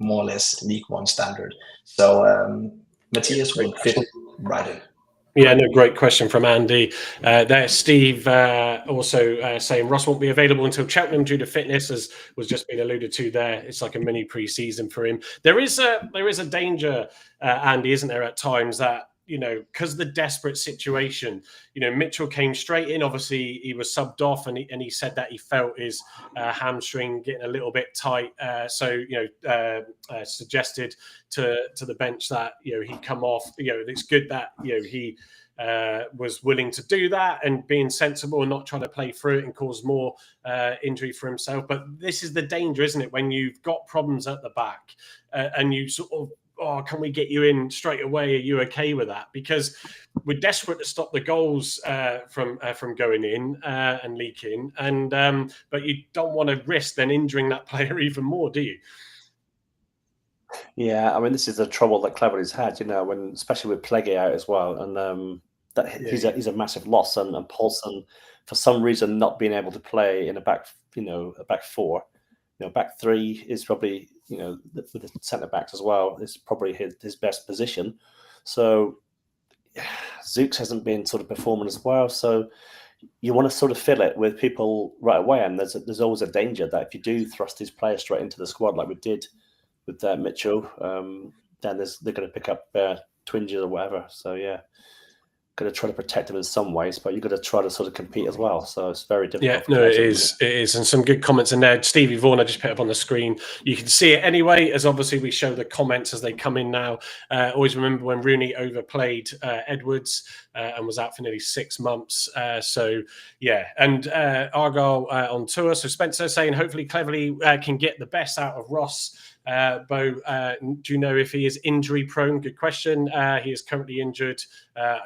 more or less League One standard. So Matthias would fit right in. Yeah, no, great question from Andy. There, Steve also saying Ross won't be available until Cheltenham due to fitness, as was just being alluded to there. It's like a mini pre-season for him. There is a danger, Andy, isn't there, at times that, you know, because of the desperate situation, you know, Mitchell came straight in. Obviously, he was subbed off, and he said that he felt his hamstring getting a little bit tight. So, you know, suggested to the bench that, you know, he'd come off. You know, it's good that, you know, he was willing to do that and being sensible and not trying to play through it and cause more injury for himself. But this is the danger, isn't it, when you've got problems at the back and you sort of, oh, can we get you in straight away? Are you okay with that? Because we're desperate to stop the goals from going in and leaking, and but you don't want to risk then injuring that player even more, do you? Yeah, I mean, this is the trouble that Cleverley's had, you know, when especially with Pleggy out as well, and he's a massive loss, and Paulson, for some reason, not being able to play in a back 4, you know, back 3 is probably, you know, with the centre backs as well, is probably his best position. So Zooks hasn't been sort of performing as well. So you want to sort of fill it with people right away, and there's always a danger that if you do thrust these players straight into the squad like we did with Mitchell, then they're going to pick up twinges or whatever. So yeah, going to try to protect them in some ways, but you've got to try to sort of compete as well. So it's very difficult. Yeah, no, it is. It is. And some good comments in there. Stevie Vaughan, I just put up on the screen. You can see it anyway, as obviously we show the comments as they come in now. Always remember when Rooney overplayed Edwards and was out for nearly 6 months. So, yeah. And Argyle on tour. So Spencer saying, hopefully Cleverley can get the best out of Ross. Bo, do you know if he is injury prone? Good question. He is currently injured. I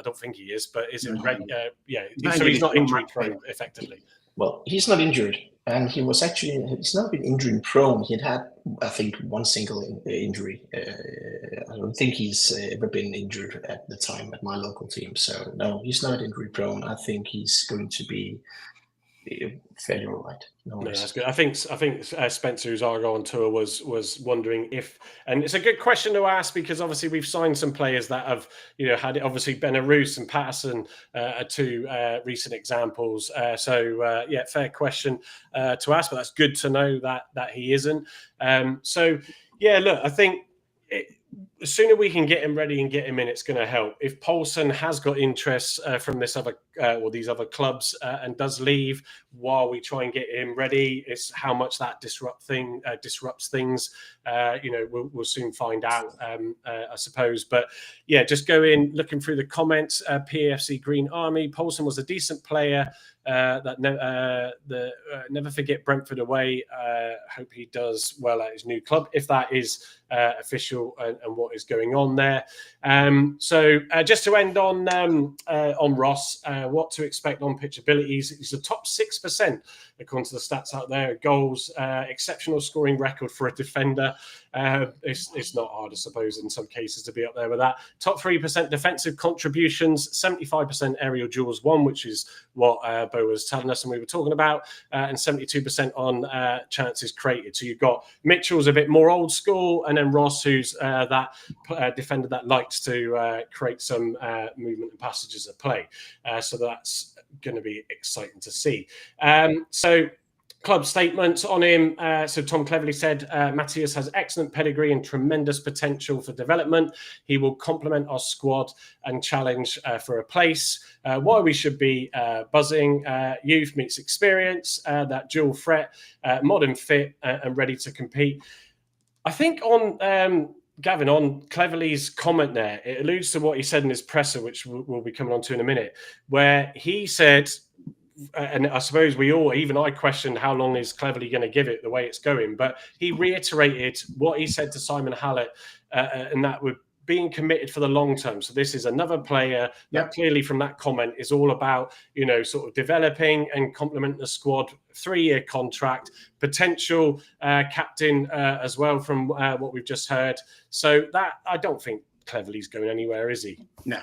don't think he is, but is it so he's not injury prone effectively. Well, he's not injured, and he's not been injury prone. He had, I think, one single injury. I don't think he's ever been injured at the time at my local team. So no, he's not injury prone. I think he's going to be fairly all right. No, that's good. I think Spencer, who's Argo on tour, was wondering if, and it's a good question to ask because obviously we've signed some players that have, you know, had it. Obviously Belarus and Patterson are 2 recent examples. So fair question to ask, but that's good to know that he isn't. So yeah, look, I think the sooner we can get him ready and get him in, it's going to help. If Poulsen has got interest from this other or these other clubs and does leave while we try and get him ready, it's how much that disrupts things. We'll soon find out, I suppose. But yeah, just go in looking through the comments. PFC Green Army. Poulsen was a decent player. Never forget Brentford away. Hope he does well at his new club, if that is official and what is going on there. So just to end on Ross, what to expect on pitch abilities. He's the top 6% according to the stats out there. Goals, exceptional scoring record for a defender. It's not hard, I suppose, in some cases to be up there with that. Top 3% defensive contributions, 75% aerial duels won, which is what Bo was telling us and we were talking about, and 72% on chances created. So you've got Mitchell's a bit more old school, and then Ross, who's that defender that likes to create some movement and passages at play. So that's going to be exciting to see. So club statements on him. So Tom Cleverley said, Matthias has excellent pedigree and tremendous potential for development. He will complement our squad and challenge for a place. Why we should be buzzing. Youth meets experience, that dual threat, modern fit and ready to compete. I think on Gavin, on Cleverley's comment there, it alludes to what he said in his presser, which we'll be coming on to in a minute, where he said, and I suppose even I questioned how long is Cleverley going to give it the way it's going, but he reiterated what he said to Simon Hallett, and that would being committed for the long term. So this is another player that clearly from that comment is all about, sort of developing and complementing the squad, 3-year contract, potential captain as well from what we've just heard. So that I don't think Cleverley's going anywhere, is he? No.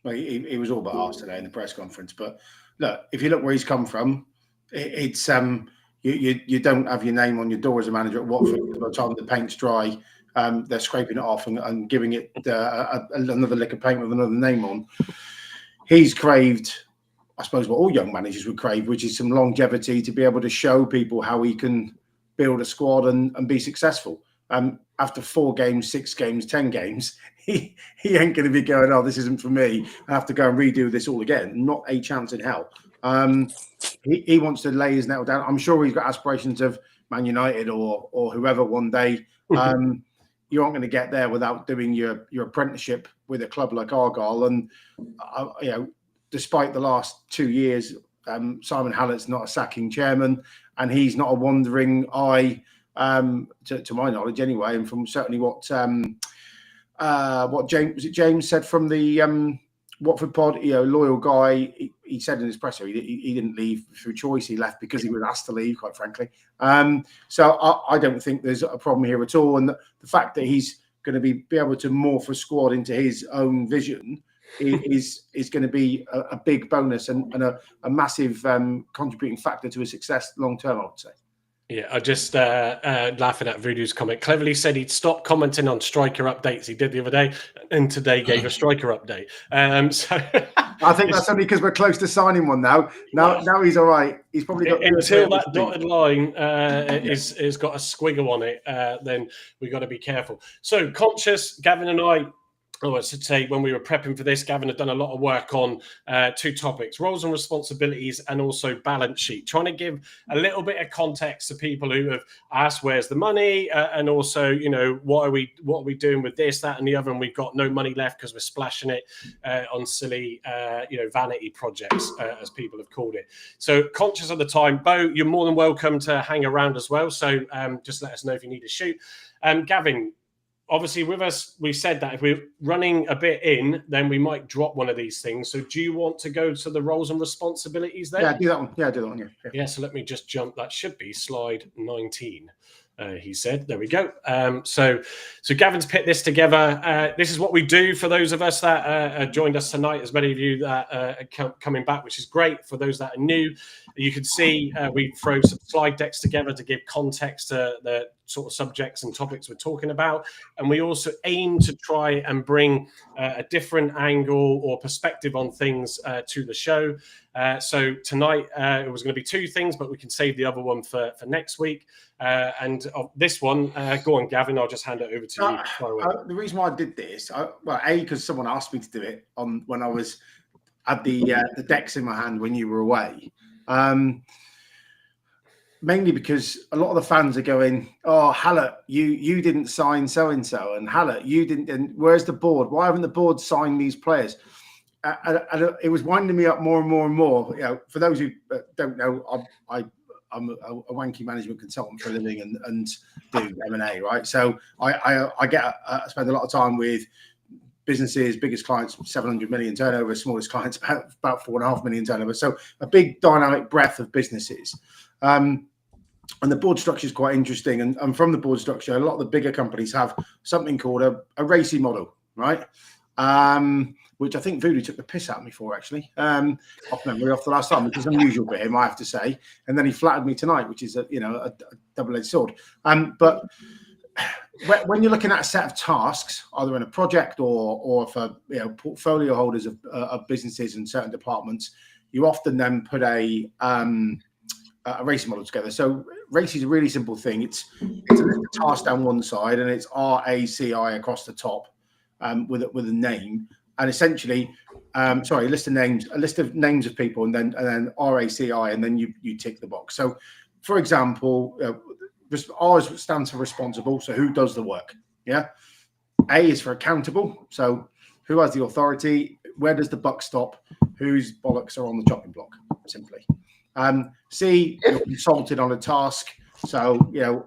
Well, he was all but asked today in the press conference, but look, if you look where he's come from, it's you don't have your name on your door as a manager at Watford. By the time the paint's dry, they're scraping it off and giving it another lick of paint with another name on. He's craved, I suppose, what all young managers would crave, which is some longevity to be able to show people how he can build a squad and be successful. After 4 games, 6 games, 10 games, he ain't going to be going, oh, this isn't for me. I have to go and redo this all again. Not a chance in hell. He wants to lay his nettle down. I'm sure he's got aspirations of Man United or whoever one day. You aren't going to get there without doing your apprenticeship with a club like Argyle. And, despite the last 2 years, Simon Hallett's not a sacking chairman and he's not a wandering eye, to my knowledge anyway, and from certainly what James said from the Watford pod, loyal guy. He said in his presser he didn't leave through choice. He left because he was asked to leave, quite frankly. So I don't think there's a problem here at all. And the fact that he's going to be able to morph a squad into his own vision is going to be a big bonus and a massive contributing factor to his success long term, I would say. Yeah, I just laughing at Voodoo's comment. Cleverly said he'd stop commenting on striker updates. He did the other day, and today gave a striker update. So I think that's only because we're close to signing one now. Now he's all right. He's probably got until that dotted line is got a squiggle on it. Then we got to be careful. So conscious, Gavin and I. I should say, when we were prepping for this, Gavin had done a lot of work on 2 topics, roles and responsibilities and also balance sheet, trying to give a little bit of context to people who have asked, where's the money? And also, what are we doing with this, that and the other? And we've got no money left because we're splashing it on silly, vanity projects, as people have called it. So conscious of the time, Bo, you're more than welcome to hang around as well. So just let us know if you need a shoot. Gavin, obviously, with us, we said that if we're running a bit in, then we might drop one of these things. So do you want to go to the roles and responsibilities there? Yeah, do that one. Yeah. So let me just jump. That should be slide 19, he said. There we go. So Gavin's put this together. This is what we do for those of us that joined us tonight, as many of you that are coming back, which is great. For those that are new, you can see we throw some slide decks together to give context to the sort of subjects and topics we're talking about. And we also aim to try and bring a different angle or perspective on things to the show. So tonight it was going to be two things, but we can save the other one for next week. And this one, go on, Gavin, I'll just hand it over to you. The reason why I did this, because someone asked me to do it when I was at the decks in my hand when you were away. Mainly because a lot of the fans are going, "Oh, Hallett, you didn't sign so and so, and Hallett, you didn't. And where's the board? Why haven't the board signed these players?" And it was winding me up more and more and more. You know, for those who don't know, I'm a wanky management consultant for a living and do M&A, right? So I spend a lot of time with businesses, biggest clients 700 million turnover, smallest clients about 4.5 million turnover. So a big dynamic breadth of businesses. And the board structure is quite interesting. And from the board structure, a lot of the bigger companies have something called a racy model, right? Which I think Voodoo took the piss out of me for, actually, off memory, off the last time, which is unusual for him, I have to say. And then he flattered me tonight, which is a double-edged sword. But when you're looking at a set of tasks, either in a project or for portfolio holders of businesses and certain departments, you often then put a racing model together. So race is a really simple thing. It's a list of tasks down one side, and it's RACI across the top with a name. And essentially, a list of names of people, and then RACI, and then you tick the box. So, for example, R stands for responsible. So who does the work? Yeah. A is for accountable. So who has the authority? Where does the buck stop? Whose bollocks are on the chopping block? Simply. C, you're consulted on a task. So you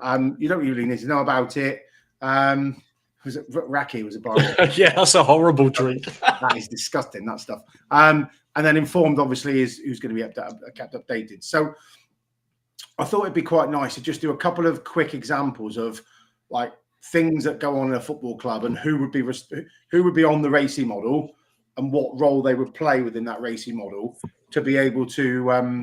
don't really need to know about it. Was it Raki? Was it bar? Yeah, that's a horrible drink. That is disgusting, that stuff. And then informed, obviously, is who's going to be kept updated. So I thought it'd be quite nice to just do a couple of quick examples of like things that go on in a football club and who would be on the racy model and what role they would play within that racy model to be able to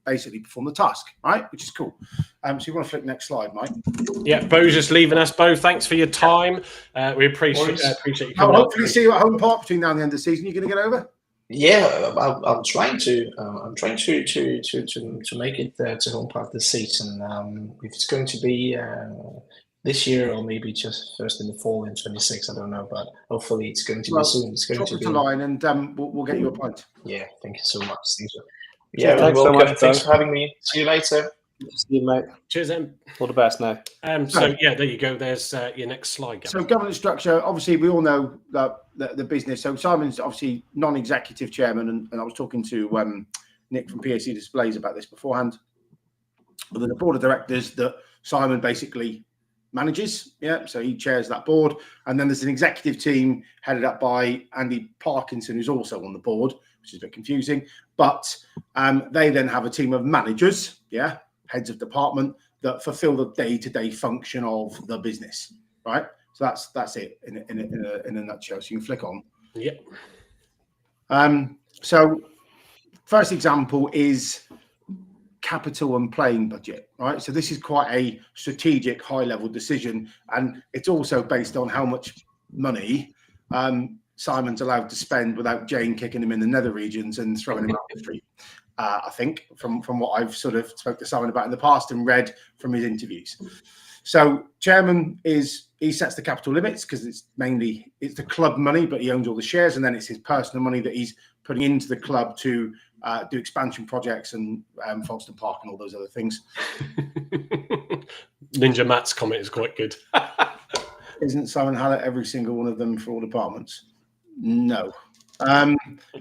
basically perform the task, right? Which is cool. So you want to flick next slide, Mike? Yeah, Bo's just leaving us. Bo, thanks for your time. We appreciate you coming. Hopefully, see you at home park between now and the end of the season. You're going to get over. Yeah, I'm trying to. I'm trying to make it to home park this season. If it's going to be this year or maybe just first in the fall in 26, I don't know, but hopefully it's going to be soon. It's going to be. Drop us a line and we'll get you a point. Yeah, thank you so much. Thank you. Yeah, thanks welcome. so much. Thanks for having me. See you later. See you, mate. Cheers, Em. All the best now. So yeah, there you go. There's your next slide, Gavin. So governance structure, obviously we all know the business. So Simon's obviously non-executive chairman, and I was talking to Nick from PAC Displays about this beforehand. But then the board of directors that Simon basically manages, so he chairs that board, and then there's an executive team headed up by Andy Parkinson, who's also on the board, which is a bit confusing. But they then have a team of managers, heads of department that fulfill the day-to-day function of the business, right? So that's it in a nutshell. So you can flick on. Yep. So first example is capital and playing budget, right? So this is quite a strategic, high-level decision, and it's also based on how much money Simon's allowed to spend without Jane kicking him in the nether regions and throwing him out the street. I think from what I've sort of spoke to Simon about in the past and read from his interviews. So chairman he sets the capital limits because it's the club money, but he owns all the shares, and then it's his personal money that he's putting into the club to do expansion projects and Folkestone Park and all those other things. Ninja Matt's comment is quite good. Isn't Simon Hallett every single one of them for all departments? No,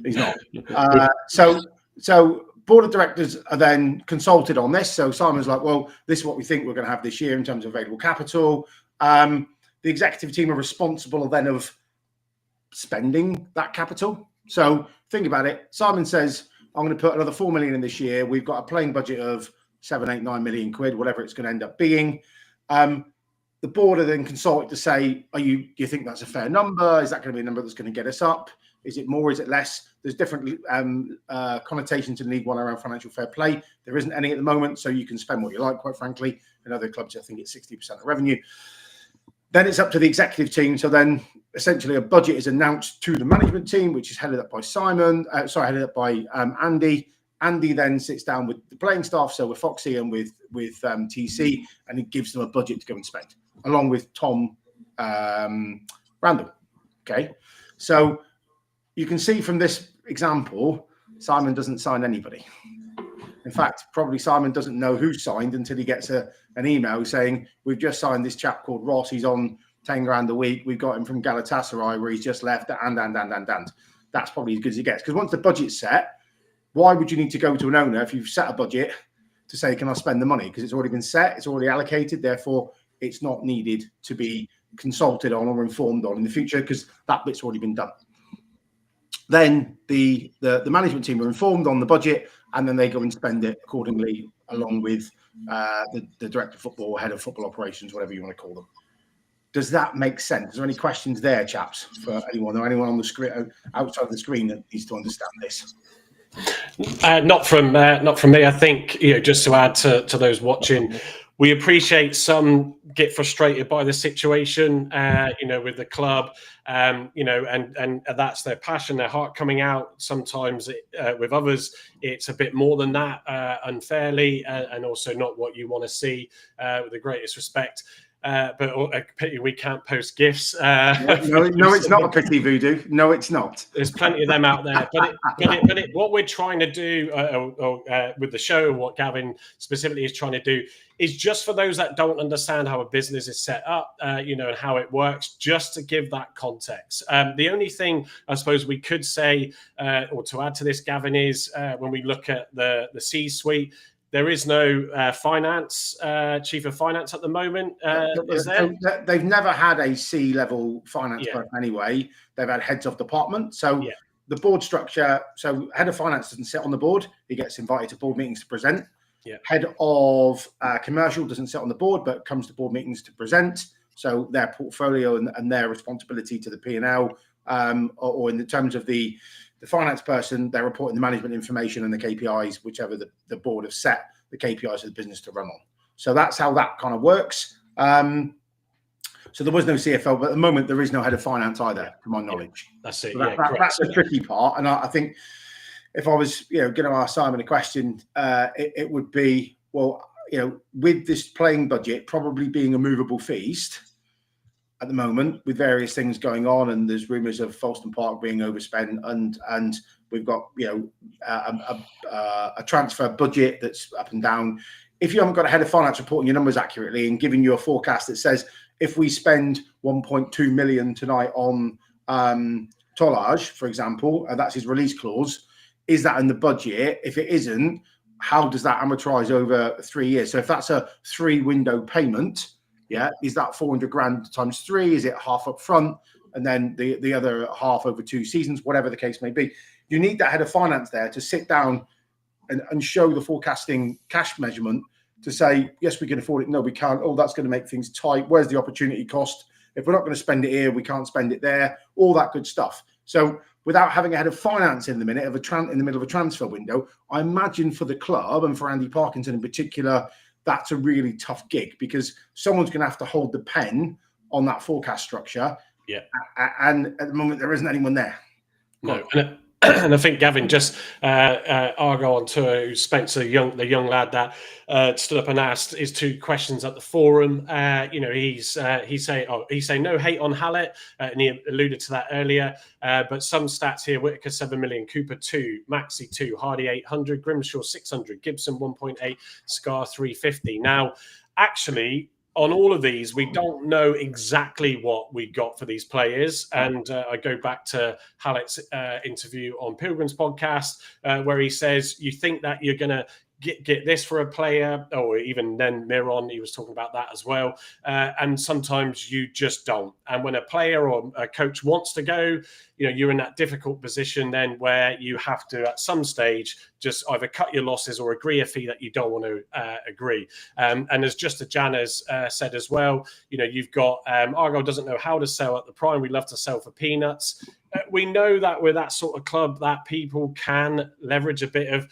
he's not. So board of directors are then consulted on this. So Simon's like, well, this is what we think we're going to have this year in terms of available capital. The executive team are responsible then of spending that capital. So think about it. Simon says, I'm going to put another 4 million in this year. We've got a playing budget of 7, 8, 9 million quid, whatever it's going to end up being. The board are then consulted to say, do you think that's a fair number? Is that going to be a number that's going to get us up? Is it more? Is it less? there's different connotations in League One around financial fair play. There isn't any at the moment, so you can spend what you like, quite frankly. In other clubs, I think it's 60% of revenue. Then it's up to the executive team. So then essentially a budget is announced to the management team, which is headed up by Andy. Andy then sits down with the playing staff, so with Foxy and with TC, and he gives them a budget to go and spend, along with Tom Randall. Okay, so you can see from this example, Simon doesn't sign anybody. In fact, probably Simon doesn't know who signed until he gets an email saying, we've just signed this chap called Ross. He's on 10 grand a week. We've got him from Galatasaray where he's just left, and. That's probably as good as it gets. Because once the budget's set, why would you need to go to an owner if you've set a budget to say, can I spend the money? Because it's already been set, it's already allocated. Therefore, it's not needed to be consulted on or informed on in the future because that bit's already been done. Then the management team are informed on the budget, and then they go and spend it accordingly, along with the director of football, head of football operations, whatever you want to call them. Does that make sense? Is there any questions there, chaps, for anyone or anyone on the screen outside of the screen that needs to understand this? Not from me. I think, just to add to those watching, we appreciate some get frustrated by the situation, with the club, and that's their passion, their heart coming out. Sometimes with others, it's a bit more than that, unfairly, and also not what you want to see, with the greatest respect. But a pity we can't post GIFs. No, it's not a pity, Voodoo. No, it's not. There's plenty of them out there. But what we're trying to do with the show, what Gavin specifically is trying to do, is just for those that don't understand how a business is set up, and how it works, just to give that context. The only thing I suppose we could say, or to add to this, Gavin, is when we look at the C-suite, there is no chief of finance at the moment. Is there? They've never had a C-level finance person anyway. They've had heads of department. So the board structure, so head of finance doesn't sit on the board. He gets invited to board meetings to present. Yeah. Head of commercial doesn't sit on the board, but comes to board meetings to present. So their portfolio and their responsibility to the P&L, or in the terms of the finance person, they're reporting the management information and the KPIs, whichever the board have set the KPIs of the business to run on. So that's how that kind of works. So there was no CFO, but at the moment there is no head of finance either, to my knowledge. That's it. So that's the tricky part. And I think if I was, going to ask Simon a question, it would be, well, with this playing budget probably being a movable feast at the moment, with various things going on, and there's rumours of Folston Park being overspent, and we've got a transfer budget that's up and down. If you haven't got a head of finance reporting your numbers accurately and giving you a forecast that says if we spend 1.2 million tonight on Tolaj, for example, that's his release clause, is that in the budget? If it isn't, how does that amortize over 3 years? So if that's a 3-window payment, is that 400 grand times 3? Is it half up front and then the other half over 2 seasons, whatever the case may be? You need that head of finance there to sit down and show the forecasting cash measurement to say, yes, we can afford it. No, we can't. Oh, that's going to make things tight. Where's the opportunity cost? If we're not going to spend it here, we can't spend it there. All that good stuff. So without having a head of finance in the middle of a transfer window, I imagine for the club and for Andy Parkinson in particular, that's a really tough gig, because someone's going to have to hold the pen on that forecast structure. Yeah. And at the moment, there isn't anyone there. No. And I think Gavin just Argo on tour, who's Spencer, the young lad that stood up and asked his 2 questions at the forum. He's saying no hate on Hallett, and he alluded to that earlier. But some stats here: Whitaker 7 million, Cooper 2, Maxi 2, Hardy 800, Grimshaw 600, Gibson 1.8, Scar 350. Now, actually, on all of these, we don't know exactly what we got for these players. And I go back to Hallett's interview on Pilgrim's podcast, where he says, you think that you're going to get this for a player, or even then Miron, he was talking about that as well. And sometimes you just don't. And when a player or a coach wants to go, you're in that difficult position then where you have to, at some stage, just either cut your losses or agree a fee that you don't want to agree. And as just Jan has said as well, you've got Argo doesn't know how to sell at the prime. We love to sell for peanuts. we know that we're that sort of club that people can leverage a bit of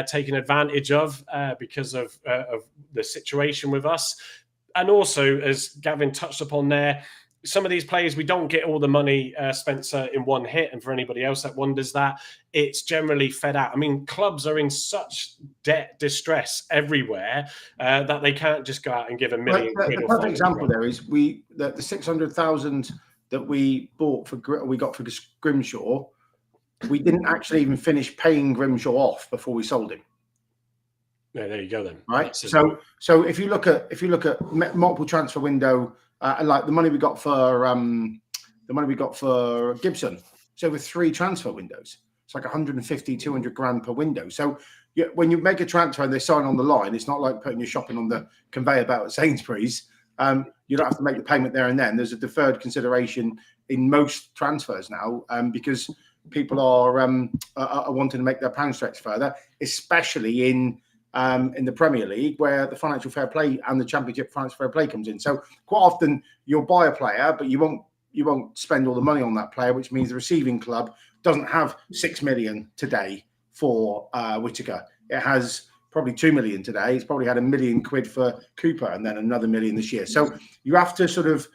taking advantage of because of the situation with us. And also, as Gavin touched upon there, some of these players, we don't get all the money, Spencer, in one hit. And for anybody else that wonders that, it's generally fed out. I mean, clubs are in such debt distress everywhere that they can't just go out and give $1 million. The perfect example there is the 600,000 that we got for Grimshaw. We didn't actually even finish paying Grimshaw off before we sold him. Yeah, there you go then. Right. So if you look at multiple transfer window, like the money we got for Gibson, it's over 3 transfer windows. It's like 150, 200 grand per window. So when you make a transfer and they sign on the line, it's not like putting your shopping on the conveyor belt at Sainsbury's. You don't have to make the payment there and then. There's a deferred consideration in most transfers now, because people are wanting to make their pound stretch further, especially in the Premier League, where the financial fair play and the Championship financial fair play comes in. So quite often you'll buy a player, but you won't spend all the money on that player, which means the receiving club doesn't have 6 million today for Whittaker. It has probably 2 million today. It's probably had £1 million for Cooper and then another $1 million this year. So you have to sort of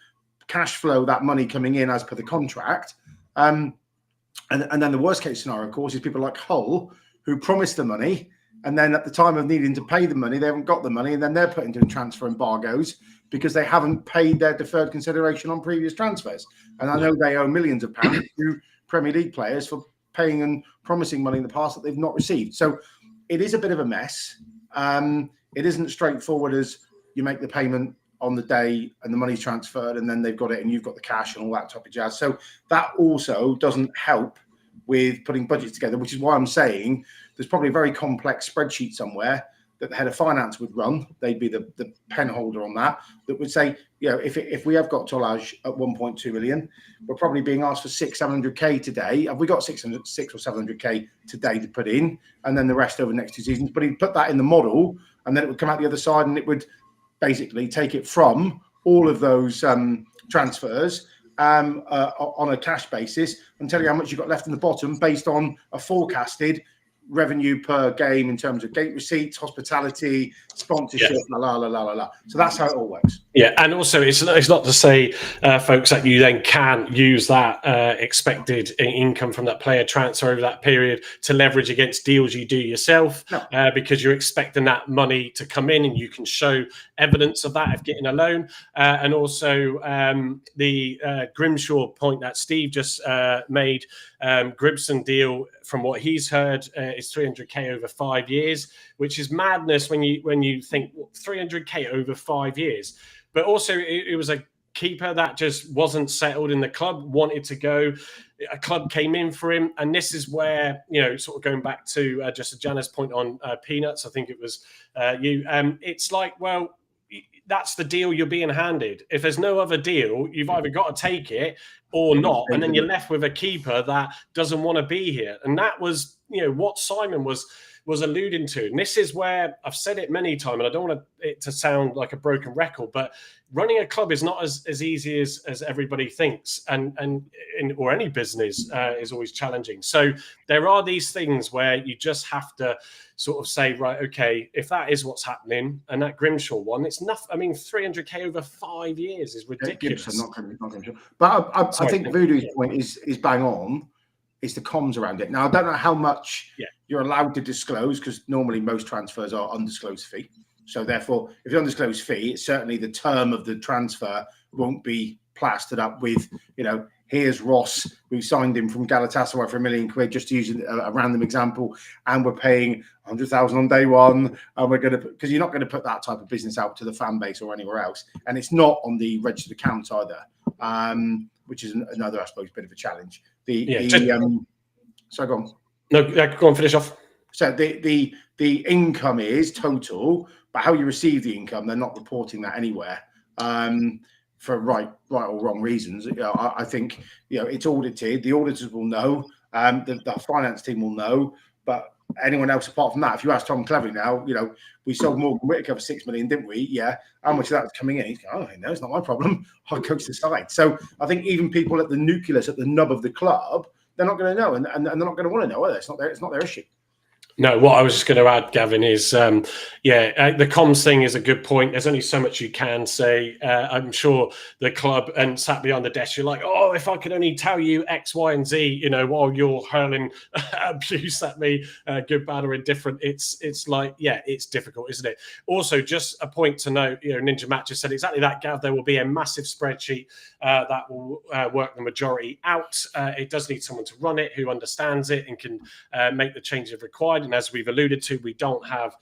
cash flow that money coming in as per the contract. And then the worst case scenario, of course, is people like Hull who promise the money, and then at the time of needing to pay the money, they haven't got the money, and then they're put into transfer embargoes because they haven't paid their deferred consideration on previous transfers. And I know they owe millions of pounds to Premier League players for paying and promising money in the past that they've not received. So it is a bit of a mess. It isn't straightforward as you make the payment on the day and the money's transferred and then they've got it and you've got the cash and all that type of jazz. So that also doesn't help with putting budgets together, which is why I'm saying there's probably a very complex spreadsheet somewhere that the head of finance would run. They'd be the pen holder on that would say, if we have got Tolaj at 1.2 million, we're probably being asked for 600-700k today. Have we got 6 or 700k today to put in, and then the rest over the next 2 seasons? But he'd put that in the model, and then it would come out the other side, and it would basically take it from all of those transfers on a cash basis and tell you how much you've got left in the bottom based on a forecasted revenue per game in terms of gate receipts, hospitality, sponsorship, la. So that's how it all works. Yeah, and also it's not to say, folks, that you then can use that expected income from that player transfer over that period to leverage against deals you do yourself, because you're expecting that money to come in and you can show evidence of that of getting a loan. And also the Grimshaw point that Steve just made, Gribson deal, from what he's heard, is 300k over 5 years, which is madness when you think 300k over 5 years. But also it was a keeper that just wasn't settled in the club, wanted to go. A club came in for him, and this is where, sort of going back to just Jana's point on Peanuts, I think it was you. It's like, well, that's the deal you're being handed. If there's no other deal, you've either got to take it or not, and then you're left with a keeper that doesn't want to be here. And that was, what Simon was alluding to. And this is where I've said it many times, and I don't want it to sound like a broken record, but running a club is not as easy as everybody thinks, or any business is always challenging. So there are these things where you just have to sort of say, right, okay, if that is what's happening, and that Grimshaw one, it's nothing. I mean, 300k over 5 years is ridiculous. Gibson, not Grimshaw. But I think Voodoo's point is bang on. It's the comms around it. Now, I don't know how much you're allowed to disclose, because normally most transfers are undisclosed fee. So therefore, if you're undisclosed fee, it's certainly the term of the transfer won't be plastered up with, here's Ross, we signed him from Galatasaray for £1 million, just using a random example, and we're paying 100,000 on day one, and we're going to, because you're not going to put that type of business out to the fan base or anywhere else, and it's not on the registered account either, which is another, I suppose, bit of a challenge. So go on. No, go on, finish off. So the income is total, but how you receive the income, they're not reporting that anywhere. For right or wrong reasons. I think it's audited. The auditors will know. The finance team will know. But anyone else apart from that. If you ask Tom Cleverly now, we sold Morgan Whittaker for $6 million, didn't we? Yeah. How much of that was coming in? He's going, oh, no, it's not my problem. I'll coach the side. So I think even people at the nucleus, at the nub of the club, they're not going to know, and they're not going to want to know either. It's not their issue. No, what I was just going to add, Gavin, is the comms thing is a good point. There's only so much you can say. I'm sure the club and sat behind the desk, you're like, oh, if I could only tell you X, Y, and Z, while you're hurling abuse at me, good, bad, or indifferent. It's like, yeah, it's difficult, isn't it? Also, just a point to note, Ninja Matt just said exactly that, Gav. There will be a massive spreadsheet that will work the majority out. It does need someone to run it who understands it and can make the changes required. And as we've alluded to, we don't have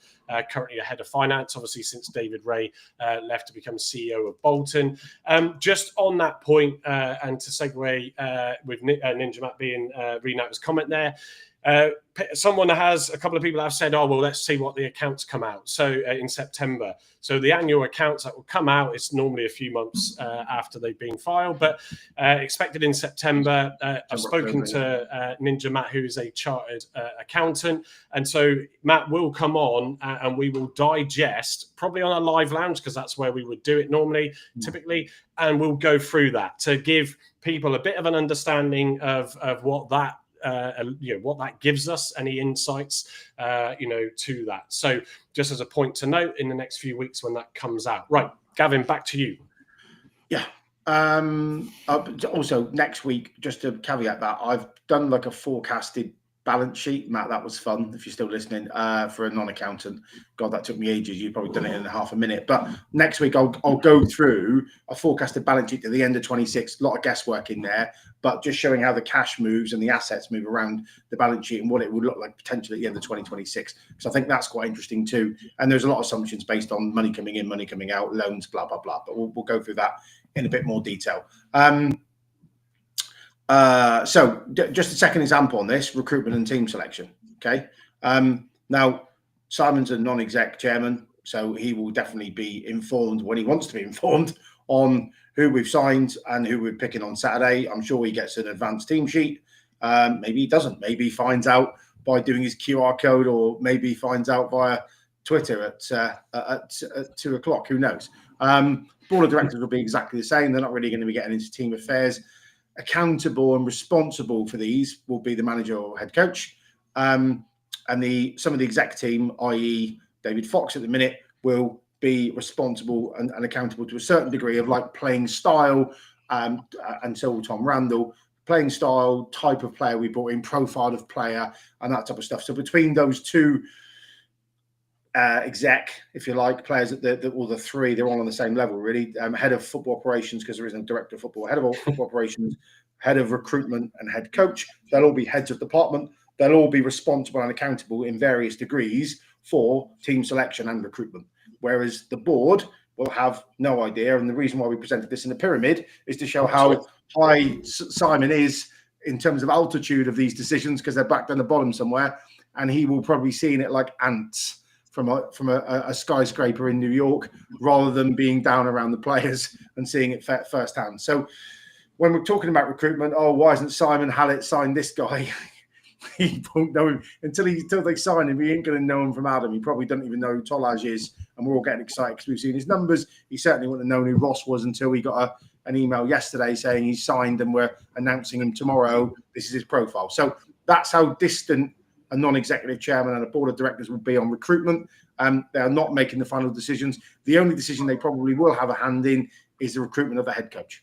currently a head of finance, obviously, since David Ray left to become CEO of Bolton. Just on that point, and to segue with Ninja Matt being reading out his comment there, a couple of people have said, oh, well, let's see what the accounts come out. So in September. So the annual accounts that will come out, it's normally a few months after they've been filed, but expected in September. I've spoken to Ninja Matt, who is a chartered accountant. And so Matt will come on and we will digest, probably on a live lounge, because that's where we would do it normally, typically. And we'll go through that to give people a bit of an understanding of what that what that gives us, any insights, to that. So just as a point to note, in the next few weeks when that comes out. Right, Gavin, back to you. Yeah. Also, next week, just to caveat that, I've done like a forecasted balance sheet. Matt, that was fun, if you're still listening, for a non-accountant. God, that took me ages. You've probably done it in half a minute. But next week, I'll go through a forecasted balance sheet to the end of 26. A lot of guesswork in there, but just showing how the cash moves and the assets move around the balance sheet and what it would look like potentially at the end of 2026. So I think that's quite interesting too. And there's a lot of assumptions based on money coming in, money coming out, loans, blah, blah, blah. But we'll go through that in a bit more detail. So just a second example on this, recruitment and team selection. Okay. Now, Simon's a non-exec chairman, so he will definitely be informed when he wants to be informed on who we've signed and who we're picking on Saturday. I'm sure he gets an advanced team sheet. Maybe he doesn't. Maybe he finds out by doing his QR code, or maybe he finds out via Twitter at 2:00. Who knows? Board of directors will be exactly the same. They're not really going to be getting into team affairs. Accountable and responsible for these will be the manager or head coach. And some of the exec team, i.e. David Fox at the minute, will be responsible and accountable to a certain degree of like playing style, and so will Tom Randall, playing style, type of player we brought in, profile of player, and that type of stuff. So between those two exec, if you like, players at the three, they're all on the same level, really. Head of football operations, because there isn't a director of football, head of football operations, head of recruitment, and head coach. They'll all be heads of department. They'll all be responsible and accountable in various degrees for team selection and recruitment. Whereas the board will have no idea. And the reason why we presented this in the pyramid is to show how high Simon is in terms of altitude of these decisions, because they're back down the bottom somewhere. And he will probably see it like ants from a skyscraper in New York, rather than being down around the players and seeing it firsthand. So when we're talking about recruitment, why isn't Simon Hallett signed this guy? He won't know him until they sign him. He ain't going to know him from Adam. He probably doesn't even know who Tolaj is, and we're all getting excited because we've seen his numbers. He certainly wouldn't have known who Ross was until he got an email yesterday saying he's signed and we're announcing him tomorrow. This is his profile. So that's how distant a non-executive chairman and a board of directors would be on recruitment. They are not making the final decisions. The only decision they probably will have a hand in is the recruitment of the head coach.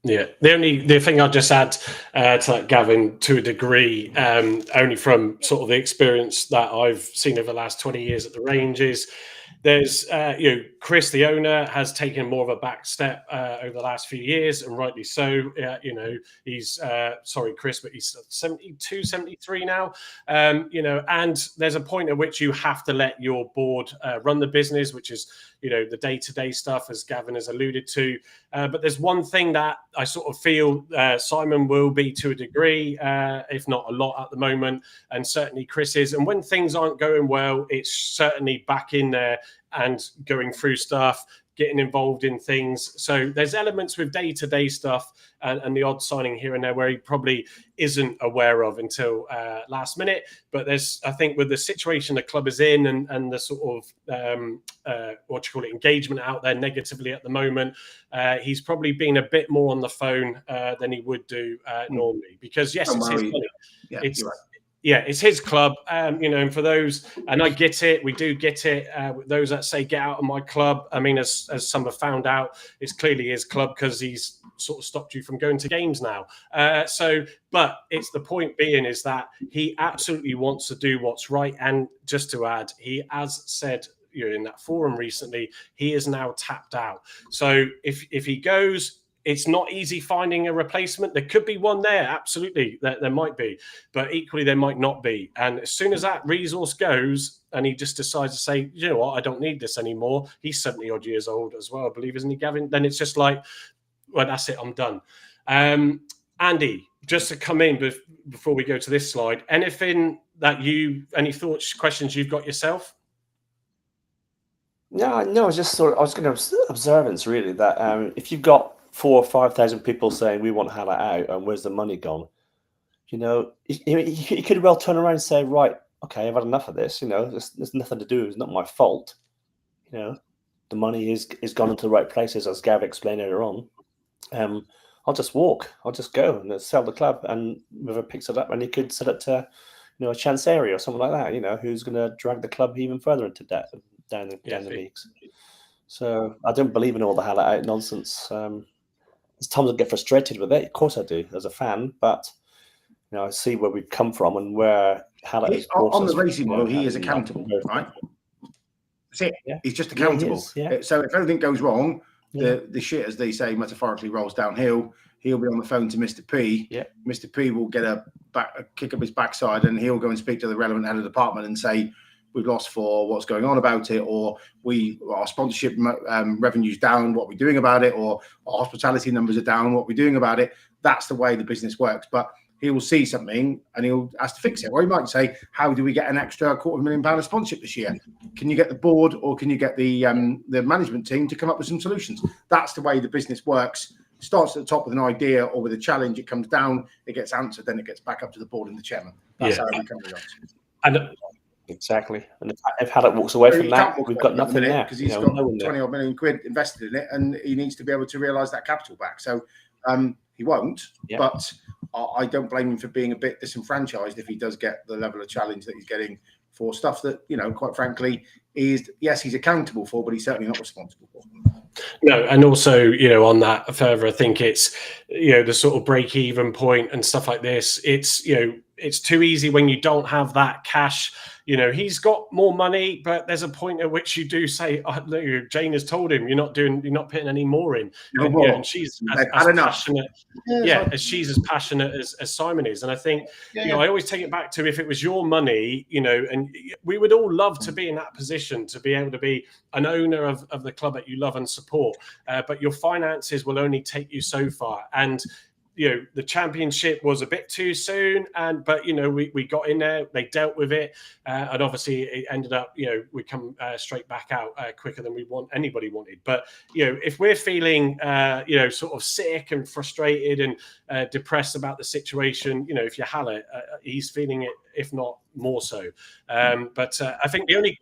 Yeah, the thing I'll just add to that, Gavin, to a degree, only from sort of the experience that I've seen over the last 20 years at the Rangers, there's, Chris, the owner, has taken more of a back step over the last few years, and rightly so. He's, sorry, Chris, but he's 72, 73 now. And there's a point at which you have to let your board run the business, which is, the day-to-day stuff, as Gavin has alluded to. But there's one thing that I sort of feel Simon will be to a degree, if not a lot at the moment, and certainly Chris is. And when things aren't going well, it's certainly back in there and going through stuff, getting involved in things. So there's elements with day-to-day stuff and the odd signing here and there where he probably isn't aware of until last minute. But there's, I think, with the situation the club is in and the sort of engagement out there negatively at the moment, he's probably been a bit more on the phone than he would do normally, because yes, it's his money. Yeah, It's you're right. Yeah, it's his club, and for those, and I get it, we do get it. Those that say get out of my club, I mean, as some have found out, it's clearly his club because he's sort of stopped you from going to games now. But it's the point being is that he absolutely wants to do what's right, and just to add, he has said, in that forum recently, he is now tapped out. So if he goes, it's not easy finding a replacement. There could be one there, absolutely. There might be, but equally there might not be. And as soon as that resource goes, and he just decides to say, you know what, I don't need this anymore. He's 70 odd years old as well, I believe, isn't he, Gavin? Then it's just like, well, that's it, I'm done. Andy, just to come in before we go to this slide, any thoughts, questions you've got yourself? No, it's just I was going to observance really that if you've got 4,000 or 5,000 people saying we want Haller out and where's the money gone, he could well turn around and say, right, okay, I've had enough of this. There's nothing to do. It's not my fault. The money is gone into the right places, as Gav explained earlier on. I'll just walk. I'll just go and sell the club, and whoever picks it up, and he could sell it to a chance area or something like that. Who's going to drag the club even further into debt down the leagues. So I don't believe in all the Haller out nonsense. There's times I get frustrated with it. Of course I do, as a fan. But I see where we've come from and where Haller is on the racing model. He is accountable, right? That's it. Yeah. He's just accountable. Yeah. So if anything goes wrong, the shit, as they say metaphorically, rolls downhill. He'll be on the phone to Mr. P. Yeah. Mr. P will get a kick up his backside, and he'll go and speak to the relevant head of the department and say, we've lost for what's going on about it, or our sponsorship revenue's down, what we're doing about it, or our hospitality numbers are down, what we're doing about it. That's the way the business works. But he will see something and he'll ask to fix it. Or he might say, how do we get an extra £250,000 of sponsorship this year? Can you get the board, or can you get the management team to come up with some solutions? That's the way the business works. It starts at the top with an idea or with a challenge. It comes down, it gets answered, then it gets back up to the board and the chairman. That's how we come to Exactly. And if Haller walks away from that, we've got nothing there. Because he's got 20 odd million quid invested in it, and he needs to be able to realise that capital back. So he won't, but I don't blame him for being a bit disenfranchised if he does get the level of challenge that he's getting for stuff that, quite frankly, he's accountable for, but he's certainly not responsible for. No, and also, on that further, I think it's, the sort of break-even point and stuff like this. It's, it's too easy when you don't have that cash. He's got more money, but there's a point at which you do say, Jane has told him you're not putting any more in. And she's as passionate. She's as passionate as Simon is. And I think, I always take it back to, if it was your money, and we would all love to be in that position, to be able to be an owner of the club that you love and support. But your finances will only take you so far. And the championship was a bit too soon, but we got in there, they dealt with it, and obviously it ended up, we come straight back out quicker than anybody wanted. But if we're feeling sort of sick and frustrated and depressed about the situation, if you're Haller, he's feeling it, if not more so. But I think the only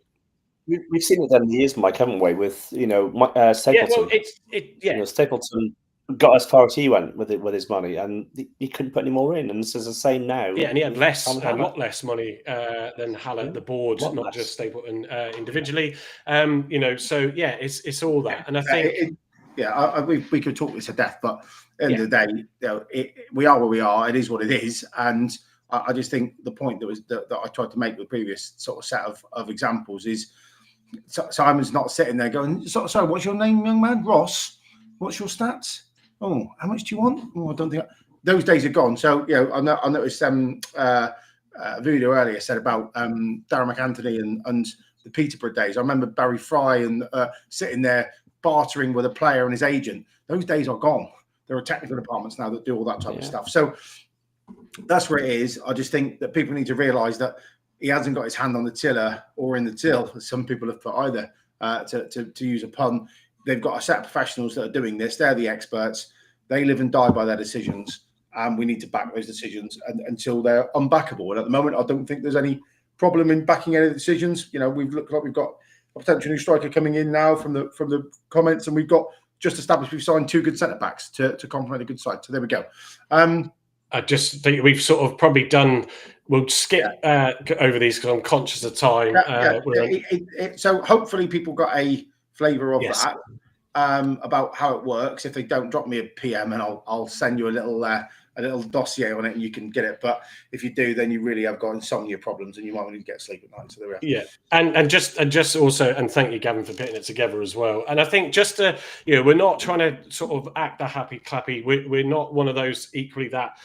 we've seen it down the years, Mike, haven't we? With Stapleton. Stapleton got as far as he went with his money, and he couldn't put any more in. And this is the same now. Yeah, and he had a lot less money than Haller, the board, not just Stapleton individually. So it's all that. And I think, we could talk this to death, but at the end of the day, we are where we are. It is what it is, and I just think the point that I tried to make with the previous sort of set of examples is Simon's not sitting there going, "Sorry, what's your name, young man? Ross. What's your stats? Oh, how much do you want? Oh, I don't think those days are gone." So, I noticed a video earlier said about Darren McAnthony and the Peterborough days. I remember Barry Fry and sitting there bartering with a player and his agent. Those days are gone. There are technical departments now that do all that type of stuff. So that's where it is. I just think that people need to realise that he hasn't got his hand on the tiller or in the till, as some people have put either, to use a pun. they've got a set of professionals that are doing this. They're the experts. They live and die by their decisions, and we need to back those decisions until they're unbackable. And at the moment, I don't think there's any problem in backing any of the decisions. You know, we've looked like we've got a potential new striker coming in now from the comments, and we've got just established we've signed 2 good centre backs to complement a good side. So there we go. I just think we've sort of probably done. We'll skip over these because I'm conscious of time. So hopefully people got a flavour of Yes. that. About how it works. If they don't, drop me a PM and I'll send you a little dossier on it and you can get it. But if you do, then you really have got insomnia problems and you might want to get sleep at night. So there we are. Yeah, and just also, and thank you, Gavin, for putting it together as well. And I think just to, we're not trying to sort of act a happy clappy. We're not one of those equally that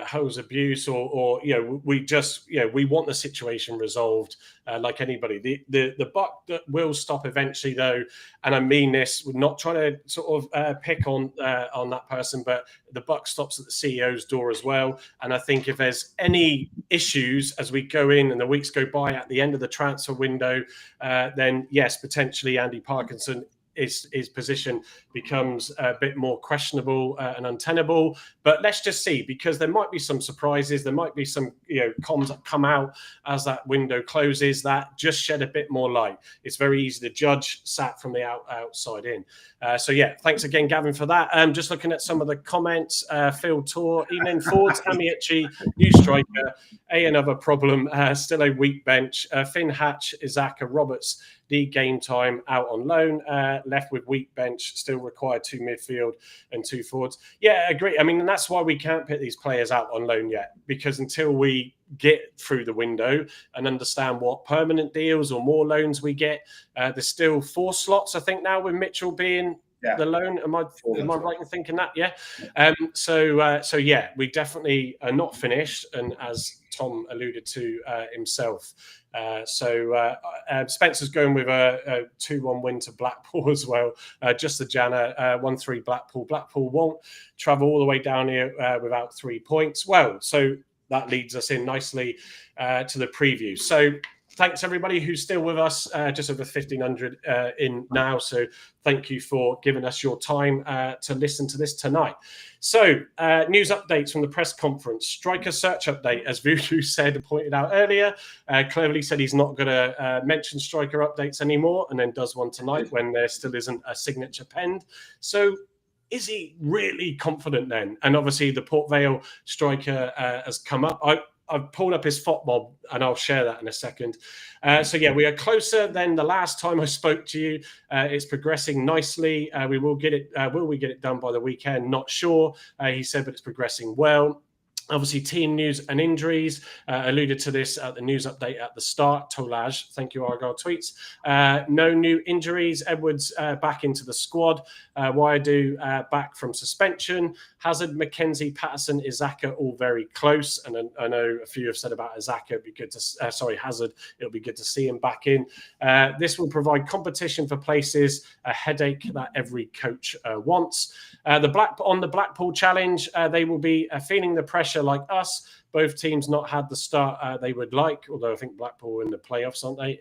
hose abuse or we just we want the situation resolved like anybody. The buck that will stop eventually though, and I mean this, we're not trying to sort of pick on that person, but the buck stops at the CEO's door as well. And I think if there's any issues as we go in and the weeks go by at the end of the transfer window, then yes, potentially Andy Parkinson his position becomes a bit more questionable and untenable. But let's just see, because there might be some surprises. There might be some comms that come out as that window closes that just shed a bit more light. It's very easy to judge sat from the outside in. So yeah, thanks again, Gavin, for that. Just looking at some of the comments. Phil Tor, evening forwards, Amici, new striker, another problem, still a weak bench. Finn Hatch, Izaka, Roberts, the game time out on loan, left with weak bench, still required 2 midfield and 2 forwards. Yeah, I agree. I mean, that's why we can't put these players out on loan yet, because until we get through the window and understand what permanent deals or more loans we get, there's still 4 slots, I think, now with Mitchell being the loan. Am I right in thinking that? Yeah. So yeah, we definitely are not finished, and as Tom alluded to himself. Spencer's going with a 2-1 win to Blackpool as well. Just the Jana 1-3 Blackpool. Blackpool won't travel all the way down here without 3 points. Well, so that leads us in nicely to the preview. So thanks everybody who's still with us, just over 1,500 in now. So thank you for giving us your time to listen to this tonight. So news updates from the press conference. Striker search update, as Voodoo said and pointed out earlier. Cleverly said he's not going to mention striker updates anymore, and then does one tonight when there still isn't a signature penned. So is he really confident then? And obviously the Port Vale striker has come up. I've pulled up his FOTMob and I'll share that in a second. So yeah, we are closer than the last time I spoke to you. It's progressing nicely. We will get it. Will we get it done by the weekend? Not sure. He said, but it's progressing well. Obviously, team news and injuries. Alluded to this at the news update at the start. Tolaj, thank you, Argyle tweets. No new injuries. Edwards back into the squad. Waidu back from suspension. Hazard, McKenzie, Patterson, Izaka all very close. And I know a few have said about Izaka. It'd be good to Hazard. It'll be good to see him back in. This will provide competition for places. A headache that every coach wants. On the Blackpool challenge, they will be feeling the pressure like us. Both teams not had the start they would like, although I think Blackpool are in the playoffs, aren't they,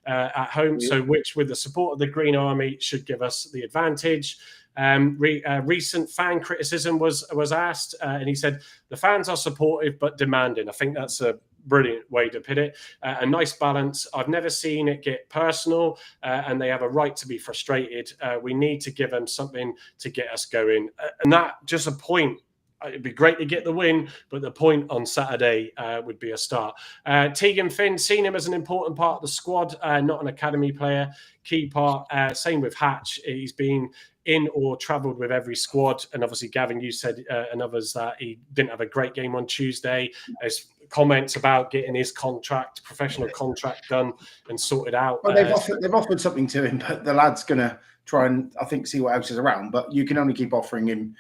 at home? Yeah. So which, with the support of the Green Army, should give us the advantage. Recent fan criticism was asked, and he said, the fans are supportive but demanding. I think that's a brilliant way to put it. A nice balance. I've never seen it get personal, and they have a right to be frustrated. We need to give them something to get us going. And that, just a point. It'd be great to get the win, but the point on Saturday would be a start. Tegan Finn, seen him as an important part of the squad, not an academy player. Key part. Same with Hatch. He's been in or travelled with every squad. And obviously, Gavin, you said and others that he didn't have a great game on Tuesday. There's comments about getting his professional contract done and sorted out. Well, they've offered something to him, but the lad's going to try and, I think, see what else is around. But you can only keep offering him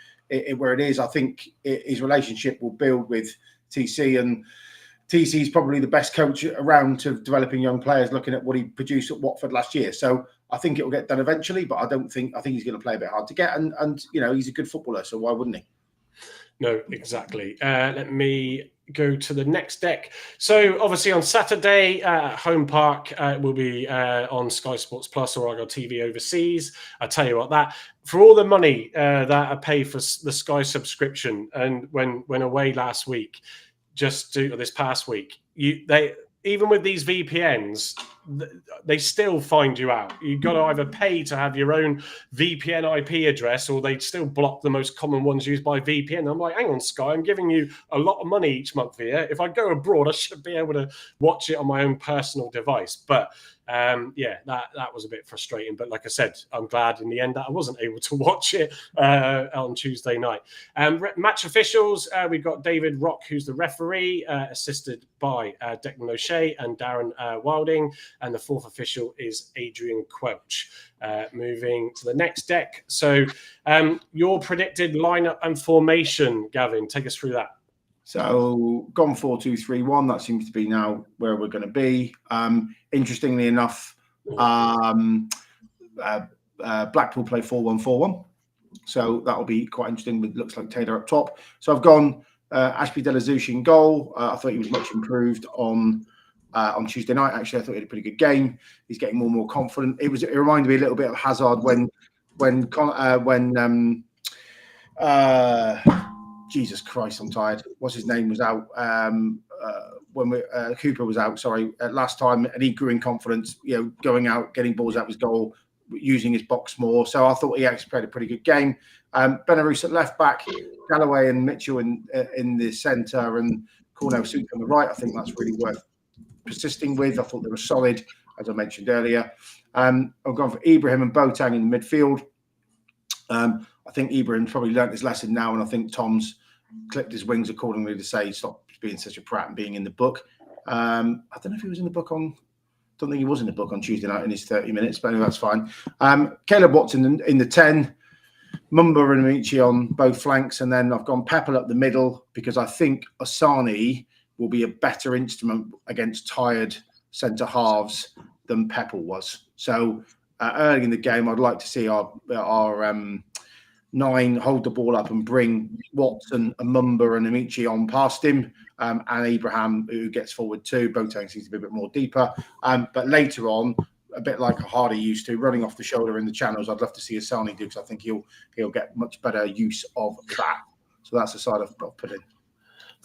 where it is. I think his relationship will build with TC, and TC is probably the best coach around to developing young players, looking at what he produced at Watford last year. So I think it will get done eventually, but I think he's going to play a bit hard to get, and he's a good footballer, so why wouldn't he? No, exactly. Let me go to the next deck. So obviously on Saturday at Home Park, will be on Sky Sports Plus or Argo TV overseas. I tell you what, that for all the money that I pay for the Sky subscription, and when away last week, this past week, they even with these VPNs, they still find you out. You've got to either pay to have your own VPN IP address, or they still block the most common ones used by VPN. I'm like, hang on, Sky, I'm giving you a lot of money each month here. If I go abroad, I should be able to watch it on my own personal device. But that was a bit frustrating. But like I said, I'm glad in the end that I wasn't able to watch it on Tuesday night. Match officials, we've got David Rock, who's the referee, assisted by Declan O'Shea and Darren Wilding. And the fourth official is Adrian Quelch. Moving to the next deck. So your predicted lineup and formation, Gavin, take us through that. So gone 4-2-3-1. That seems to be now where we're going to be. Interestingly enough, Blackpool play 4-1-4-1. So that'll be quite interesting. It looks like Taylor up top. So I've gone Ashby Delazushi in goal. I thought he was much improved on Tuesday night. Actually, I thought he had a pretty good game. He's getting more and more confident. It reminded me a little bit of Hazard when Jesus Christ, I'm tired. What's his name was out when Cooper was out. Sorry, last time, and he grew in confidence. Going out, getting balls out of his goal, using his box more. So I thought he actually played a pretty good game. Benarous at left back, Galloway and Mitchell in the centre, and Cornell Soup on the right. I think that's really worth persisting with. I thought they were solid, as I mentioned earlier. I've gone for Ibrahim and Boateng in the midfield. I think Ibrahim's probably learnt his lesson now, and I think Tom's clipped his wings accordingly to say stop being such a prat and being in the book. I don't know if he was in the book on. Don't think he was in the book on Tuesday night in his 30 minutes, but anyway, that's fine. Caleb Watson in the 10, Mumba and Amici on both flanks, and then I've gone Pepper up the middle because I think Asani will be a better instrument against tired centre halves than Pepper was. So early in the game, I'd like to see our 9 hold the ball up and bring Watson and Mumba and Amici on past him, and Abraham, who gets forward too. Boateng seems to be a bit more deeper. But later on, a bit like Hardy used to, running off the shoulder in the channels, I'd love to see Asani do, because I think he'll get much better use of that. So that's the side I've put in.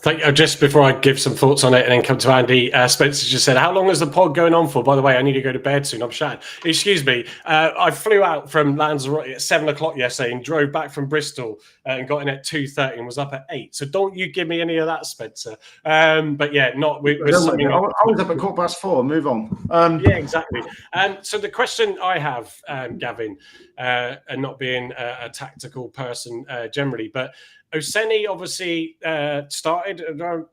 Thank you. Just before I give some thoughts on it and then come to Andy, Spencer just said, how long is the pod going on for? By the way, I need to go to bed soon. I'm shattered. Excuse me. I flew out from Lanzarote at 7 o'clock yesterday and drove back from Bristol and got in at 2:30 and was up at 8. So don't you give me any of that, Spencer. But yeah, not with something. I was up at 4:15. Move on. Yeah, exactly. So the question I have, Gavin, and not being a tactical person generally, but Oseni obviously started.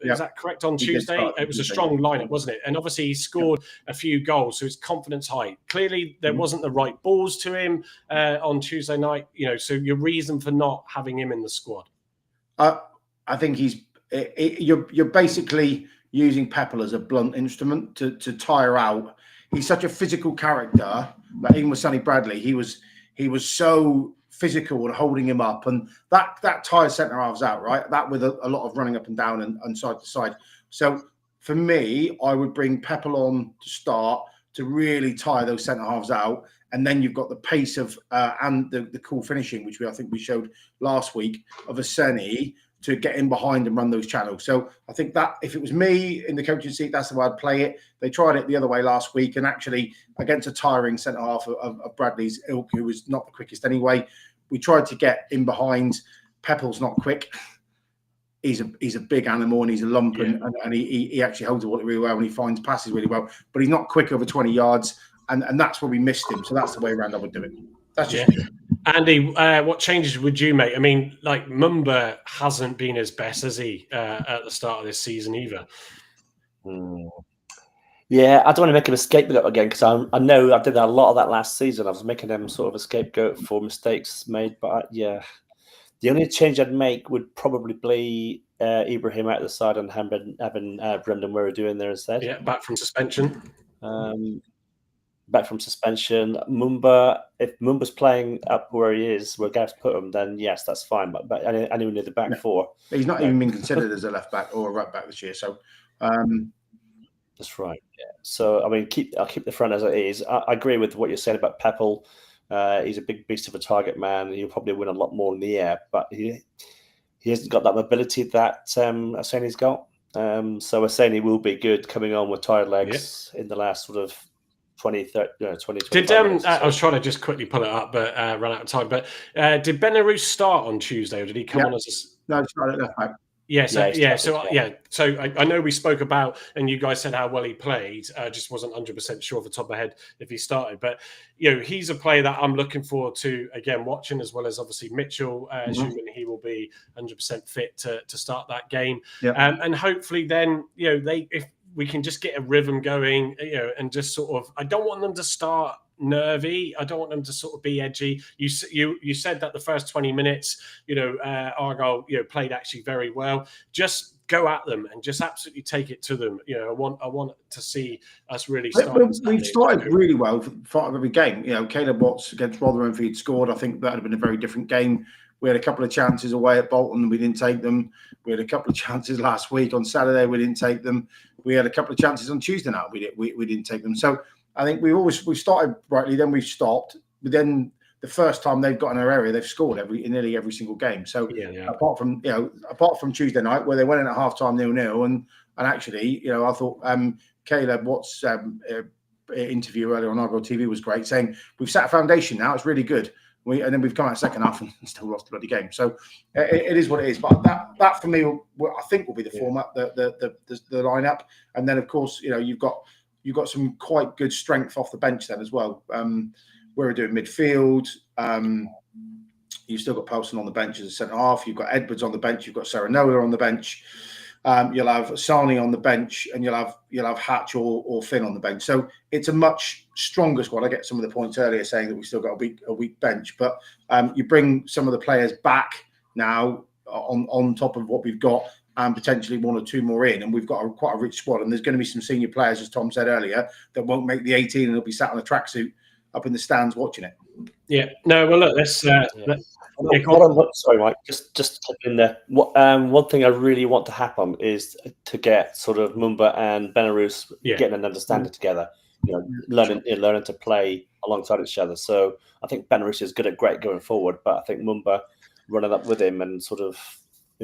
Is that correct on Tuesday? It was a strong lineup, wasn't it? And obviously he scored a few goals, so his confidence high. Clearly, there wasn't the right balls to him on Tuesday night. So your reason for not having him in the squad? I think you're basically using Pepper as a blunt instrument to tire out. He's such a physical character. Like even with Sonny Bradley, he was so physical and holding him up, and that tires centre halves out, right? That with a lot of running up and down and side to side. So for me, I would bring Pepper on to start to really tire those centre halves out, and then you've got the pace of and the cool finishing, which I think we showed last week, of Aseni to get in behind and run those channels. So I think that if it was me in the coaching seat, that's the way I'd play it. They tried it the other way last week, and actually against a tiring centre half of Bradley's ilk, who was not the quickest anyway, we tried to get in behind. Peppel's not quick. He's a big animal, and he's a lump, and he actually holds the ball really well, and he finds passes really well, but he's not quick over 20 yards, and that's where we missed him. So that's the way around I would do it. That's just me. Andy, what changes would you make? I mean, like Mumba hasn't been his best, has he, at the start of this season either? Yeah, I don't want to make him a scapegoat again, because I know I did a lot of that last season. I was making him sort of a scapegoat for mistakes made. But the only change I'd make would probably be Ibrahim out the side and having Brendan Murray doing there instead. Yeah, back from suspension. back from suspension. Mumba, if Mumba's playing up where he is, where Gav's put him, then yes, that's fine. But anyone near the back four, he's not even been considered as a left back or a right back this year. So that's right. Yeah. So I mean, I'll keep the front as it is. I agree with what you're saying about Peppel. He's a big beast of a target man. He'll probably win a lot more in the air, but he hasn't got that mobility that Aseni's got. So Aseni will be good coming on with tired legs in the last sort of 20, 30, 20, 25 minutes. I was trying to just quickly pull it up, but ran out of time. But did Benarous start on Tuesday, or did he come on as a... No, he started left back. So I know we spoke about, and you guys said how well he played. Just wasn't 100% sure off the top of my head if he started, but he's a player that I'm looking forward to again watching, as well as obviously Mitchell. Assuming he will be 100% fit to start that game, and hopefully then if we can just get a rhythm going, and just sort of, I don't want them to start nervy. I don't want them to sort of be edgy. You said that the first 20 minutes, Argyle, played actually very well. Just go at them and just absolutely take it to them. I want to see us really start. We've started really well for part of every game. Caleb Watts against Rotherham, if he'd scored, I think that would have been a very different game. We had a couple of chances away at Bolton. We didn't take them. We had a couple of chances last week on Saturday. We didn't take them. We had a couple of chances on Tuesday night. We didn't take them. So I think we started rightly, then we've stopped. But then the first time they've got in our area, they've scored in nearly every single game. So apart from Tuesday night where they went in at halftime 0-0, and actually, I thought Caleb Watts' interview earlier on Argyle TV was great, saying we've set a foundation now. It's really good. And then we've come out second half and still lost the bloody game. So it is what it is. But that for me, I think will be the format, the lineup. And then of course, you've got some quite good strength off the bench then as well. We're doing midfield. You've still got Pelson on the bench as a centre half. You've got Edwards on the bench. You've got Serenola on the bench. You'll have Sani on the bench, and you'll have Hatch or Finn on the bench. So it's a much stronger squad. I get some of the points earlier saying that we still got a weak bench, but you bring some of the players back now on top of what we've got, and potentially one or two more in, and we've got quite a rich squad. And there's going to be some senior players, as Tom said earlier, that won't make the 18, and they'll be sat on a tracksuit up in the stands watching it. Yeah. No. Well, look. Sorry, Mike. Just to in there. One thing I really want to happen is to get sort of Mumba and Benarous getting an understanding together. Learning to play alongside each other. So I think Benarous is great going forward, but I think Mumba running up with him and sort of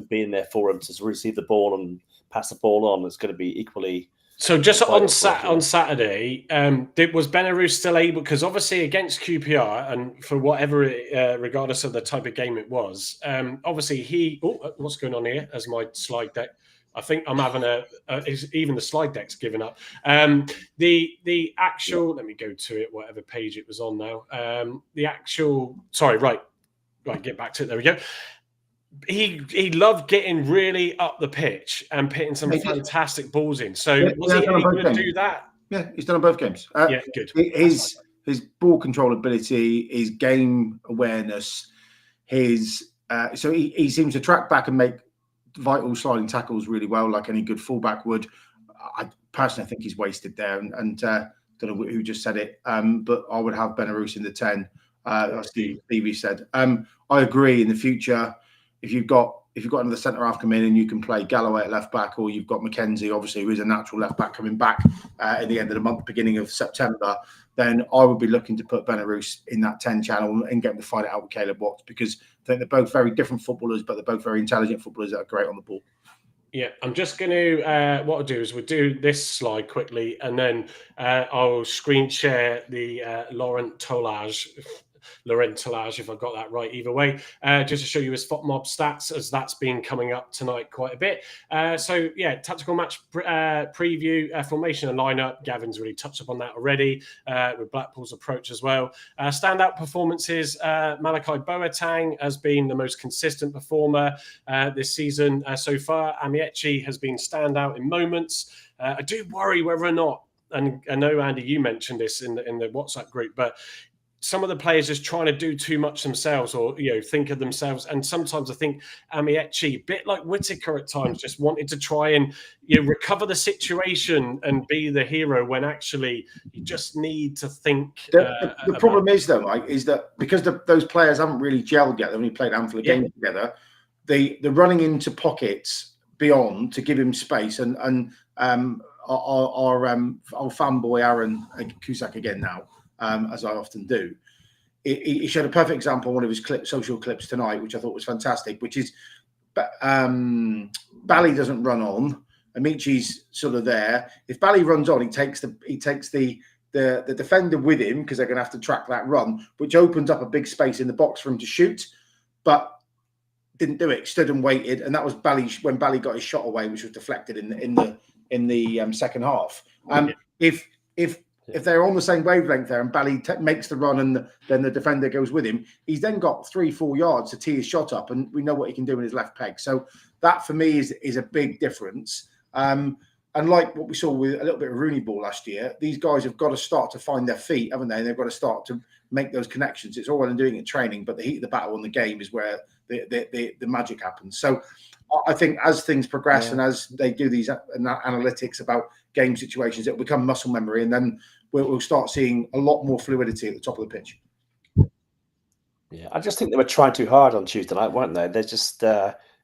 being there for him to receive the ball and pass the ball on is going to be equally. So just on Saturday, was Benarous still able? Because obviously against QPR, and for whatever, regardless of the type of game it was, obviously what's going on here? As my slide deck, I think I'm having even the slide deck's given up. The actual, let me go to it, whatever page it was on now. Get back to it. There we go. He loved getting really up the pitch and putting some fantastic balls in. So was he able to do that? Yeah, he's done on both games. Good. His ball control ability, his game awareness, so he seems to track back and make vital sliding tackles really well, like any good fullback would. I personally think he's wasted there, and don't know who just said it, but I would have Benarous in the 10. As Stevie said. I agree. In the future, if you've got another centre half come in and you can play Galloway at left back, or you've got Mackenzie, obviously, who is a natural left back coming back at the end of the month, beginning of September, then I would be looking to put Benarous in that 10 channel and get him to fight it out with Caleb Watts, because I think they're both very different footballers, but they're both very intelligent footballers that are great on the ball. Yeah, I'm just going to, what I'll do is we'll do this slide quickly, and then I'll screen share the Laurent Tolage, if I got that right, either way, just to show you his FOTMob stats, as that's been coming up tonight quite a bit. Tactical match preview, formation and lineup. Gavin's really touched upon that already, with Blackpool's approach as well. Standout performances, Malachi Boateng has been the most consistent performer this season so far. Amiechi has been standout in moments. I do worry whether or not, and I know, Andy, you mentioned this in the WhatsApp group, but some of the players just trying to do too much themselves, or think of themselves. And sometimes I think Amiechi, a bit like Whittaker at times, just wanted to try and recover the situation and be the hero when actually you just need to think. The problem is, though, Mike, is that because those players haven't really gelled yet, they've only played a handful of games together. The running into pockets beyond to give him space, and our fanboy Aaron Cusack again now, as I often do. He showed a perfect example on one of his social clips tonight, which I thought was fantastic, which is Bally doesn't run on. Amichi's sort of there. If Bally runs on, he takes the defender with him, because they're going to have to track that run, which opens up a big space in the box for him to shoot, but didn't do it. Stood and waited, and that was Bally when Bally got his shot away, which was deflected in the second half. If they're on the same wavelength there, and Bally makes the run, and then the defender goes with him, he's then got 3-4 yards to tee his shot up, and we know what he can do in his left peg. So that for me is a big difference. And like what we saw with a little bit of Rooney ball last year, these guys have got to start to find their feet, haven't they? And they've got to start to make those connections. It's all well and doing it in training, but the heat of the battle in the game is where the magic happens. So I think as things progress and as they do these analytics about game situations, it will become muscle memory, and then we'll start seeing a lot more fluidity at the top of the pitch. Yeah, I just think they were trying too hard on Tuesday night, weren't they? They're just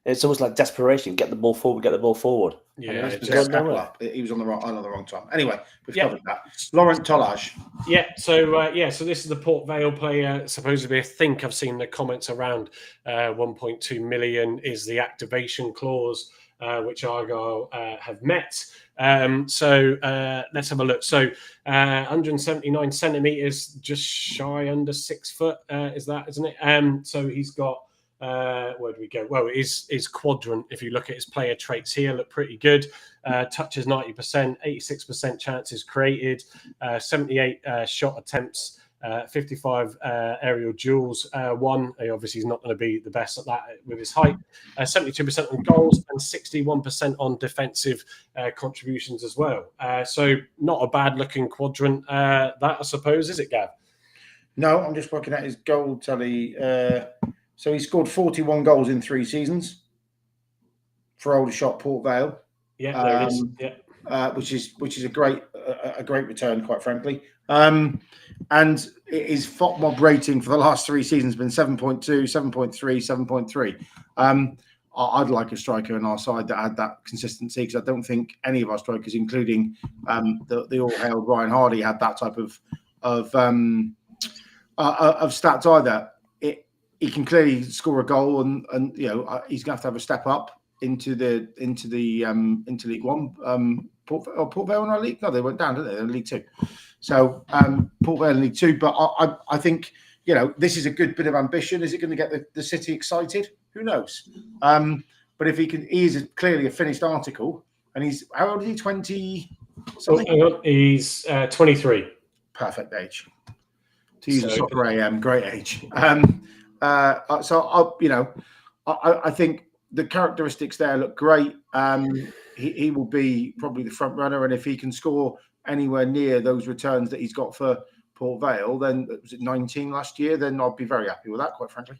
it's almost like desperation. Get the ball forward, get the ball forward. Yeah, he was on the wrong time. Anyway, we've covered that. Laurent Tolage. Yeah, so this is the Port Vale player. Supposedly, I think I've seen the comments around 1.2 million is the activation clause, which Argyle have met. So let's have a look. So 179 centimeters, just shy under 6 foot, is that, isn't it? So he's got. Where do we go? Well, his quadrant, if you look at his player traits here, look pretty good. Touches 90%, 86% chances created, 78 shot attempts, 55 aerial duels won. Obviously, he's not going to be the best at that with his height. 72% on goals and 61% on defensive contributions as well. So not a bad looking quadrant, that I suppose, is it, Gav? No, I'm just working at his goal tally. So he scored 41 goals in 3 seasons for Aldershot Port Vale. Yeah, there it is. Yeah, which is a great return, quite frankly. And his FOTMOB rating for the last 3 seasons has been 7.2, 7.3, 7.3. I'd like a striker on our side that had that consistency, because I don't think any of our strikers, including the all-hailed Ryan Hardy, had that type of stats either. He can clearly score a goal, and he's going to have a step up into League One. Port Vale in our league? No, they went down, didn't they? They're in League Two. So Port Vale in League Two. But I think this is a good bit of ambition. Is it going to get the city excited? Who knows? But if he is clearly a finished article, and he's how old is he? 20 something? He's 23. Perfect age. To use a soccer AM, great age. So I think the characteristics there look great. He will be probably the front runner, and if he can score anywhere near those returns that he's got for Port Vale, then was it 19 last year? Then I'd be very happy with that, quite frankly.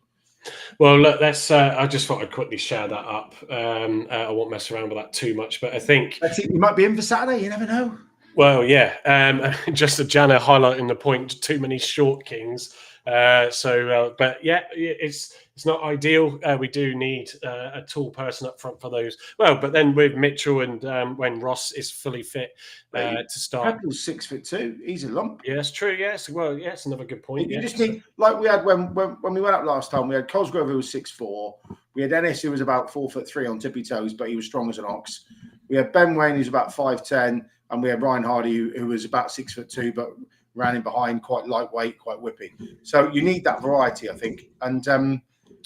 Well, look, that's. I just thought I'd quickly share that up. I won't mess around with that too much, but I think you might be in for Saturday. You never know. Well, yeah. Just a Jana highlighting the point. Too many short kings. But yeah, it's not ideal. We do need a tall person up front for those. Well, but then with Mitchell and when Ross is fully fit to start. Pepper's 6'2". He's a lump. Yeah, that's true. Yes. Well, yeah, it's another good point. You just need, like we had when we went up last time. We had Cosgrove, who was 6'4". We had Ennis, who was about 4'3" on tippy toes, but he was strong as an ox. We had Ben Wayne, who's about 5'10", and we had Ryan Hardy, who was about 6'2", but ran in behind, quite lightweight, quite whippy. So you need that variety, I think. And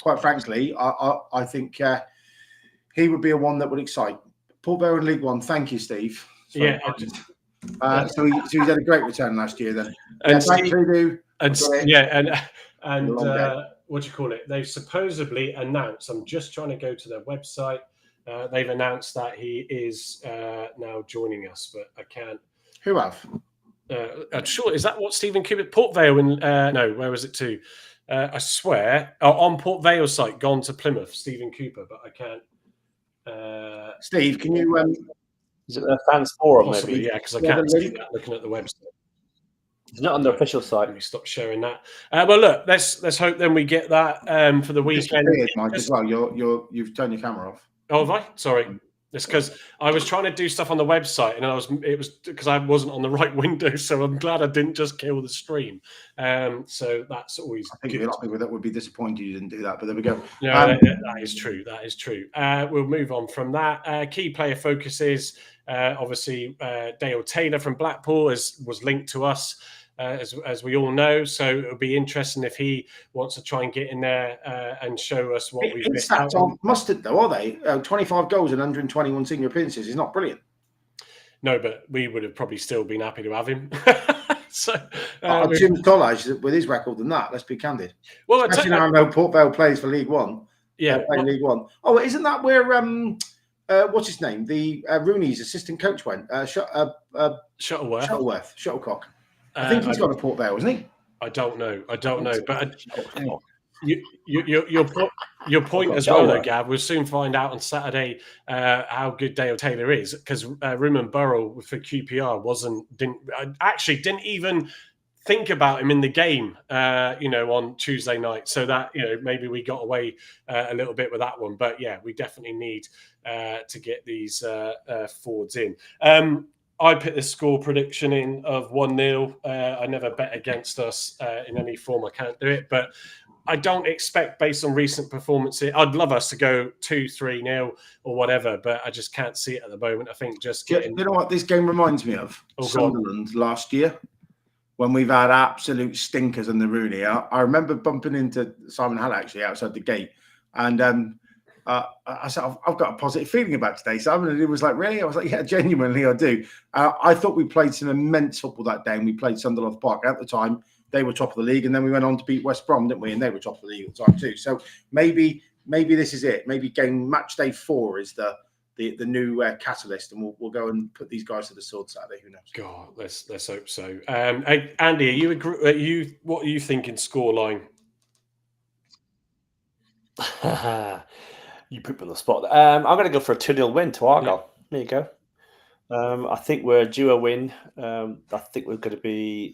quite frankly, I think he would be a one that would excite. Port Vale in League One. Thank you, Steve. Sorry. Yeah. So he's had a great return last year then. And thanks, Voodoo. And what do you call it? They've supposedly announced, I'm just trying to go to their website. They've announced that he is now joining us, but I can't. Who have? I'm sure, is that what Stephen Cooper? Port Vale in no, where was it to? I swear, on Port Vale site, gone to Plymouth, Stephen Cooper, but I can't. Steve, can you Is it a fans forum? Possibly, Maybe yeah, because I Yeah, can't the see link. that looking at the website. it's not on the official site. Let me stop sharing that. Well, look, let's hope then we get that for the weekend. Disappeared, Mike, as well. You've turned your camera off. Oh, have I? Sorry. It's because I was trying to do stuff on the website, and it was because I wasn't on the right window. So I'm glad I didn't just kill the stream. So that's always I think good. a lot of people that would be disappointed you didn't do that, but there we go. No, that is true. That is true. We'll move on from that. Key player focuses. Obviously, Dale Taylor from Blackpool was linked to us. As we all know, so it'll be interesting if he wants to try and get in there and show us what we've missed out on. Mustard, though, are they? 25 goals and 121 senior appearances is not brilliant. No, but we would have probably still been happy to have him. So Jim Tollage with his record than that. Let's be candid. Well, especially now I know Port Vale plays for League One. Yeah, League One. Oh, isn't that where what's his name? The Rooney's assistant coach went. Shuttleworth. Shuttlecock. I think he's gone to Port Vale, isn't he? I don't know. But your point as well, though, Gav. We'll soon find out on Saturday how good Dale Taylor is, because Rumen Burrell for QPR didn't even think about him in the game, on Tuesday night. So that maybe we got away a little bit with that one. But yeah, we definitely need to get these forwards in. I put the score prediction in of 1-0. I never bet against us in any form. I can't do it, but I don't expect, based on recent performances, I'd love us to go 2-3-0 or whatever, but I just can't see it at the moment. I think just getting... You know what this game reminds me of? Sunderland last year, when we've had absolute stinkers in the Rooney. I remember bumping into Simon Hall actually outside the gate, and I said, I've got a positive feeling about today, Simon. And he was like, really? I was like, yeah, genuinely, I do. I thought we played some immense football that day, and we played Sunderland Park. At the time, they were top of the league, and then we went on to beat West Brom, didn't we? And they were top of the league at the time too. So maybe this is it. Maybe match day 4 is the new catalyst, and we'll go and put these guys to the sword Saturday. Who knows? God, let's hope so. Andy, what are you thinking scoreline? You put me on the spot. I'm going to go for a 2-0 win to Argyle. Yeah. There you go. I think we're due a win. I think we're going to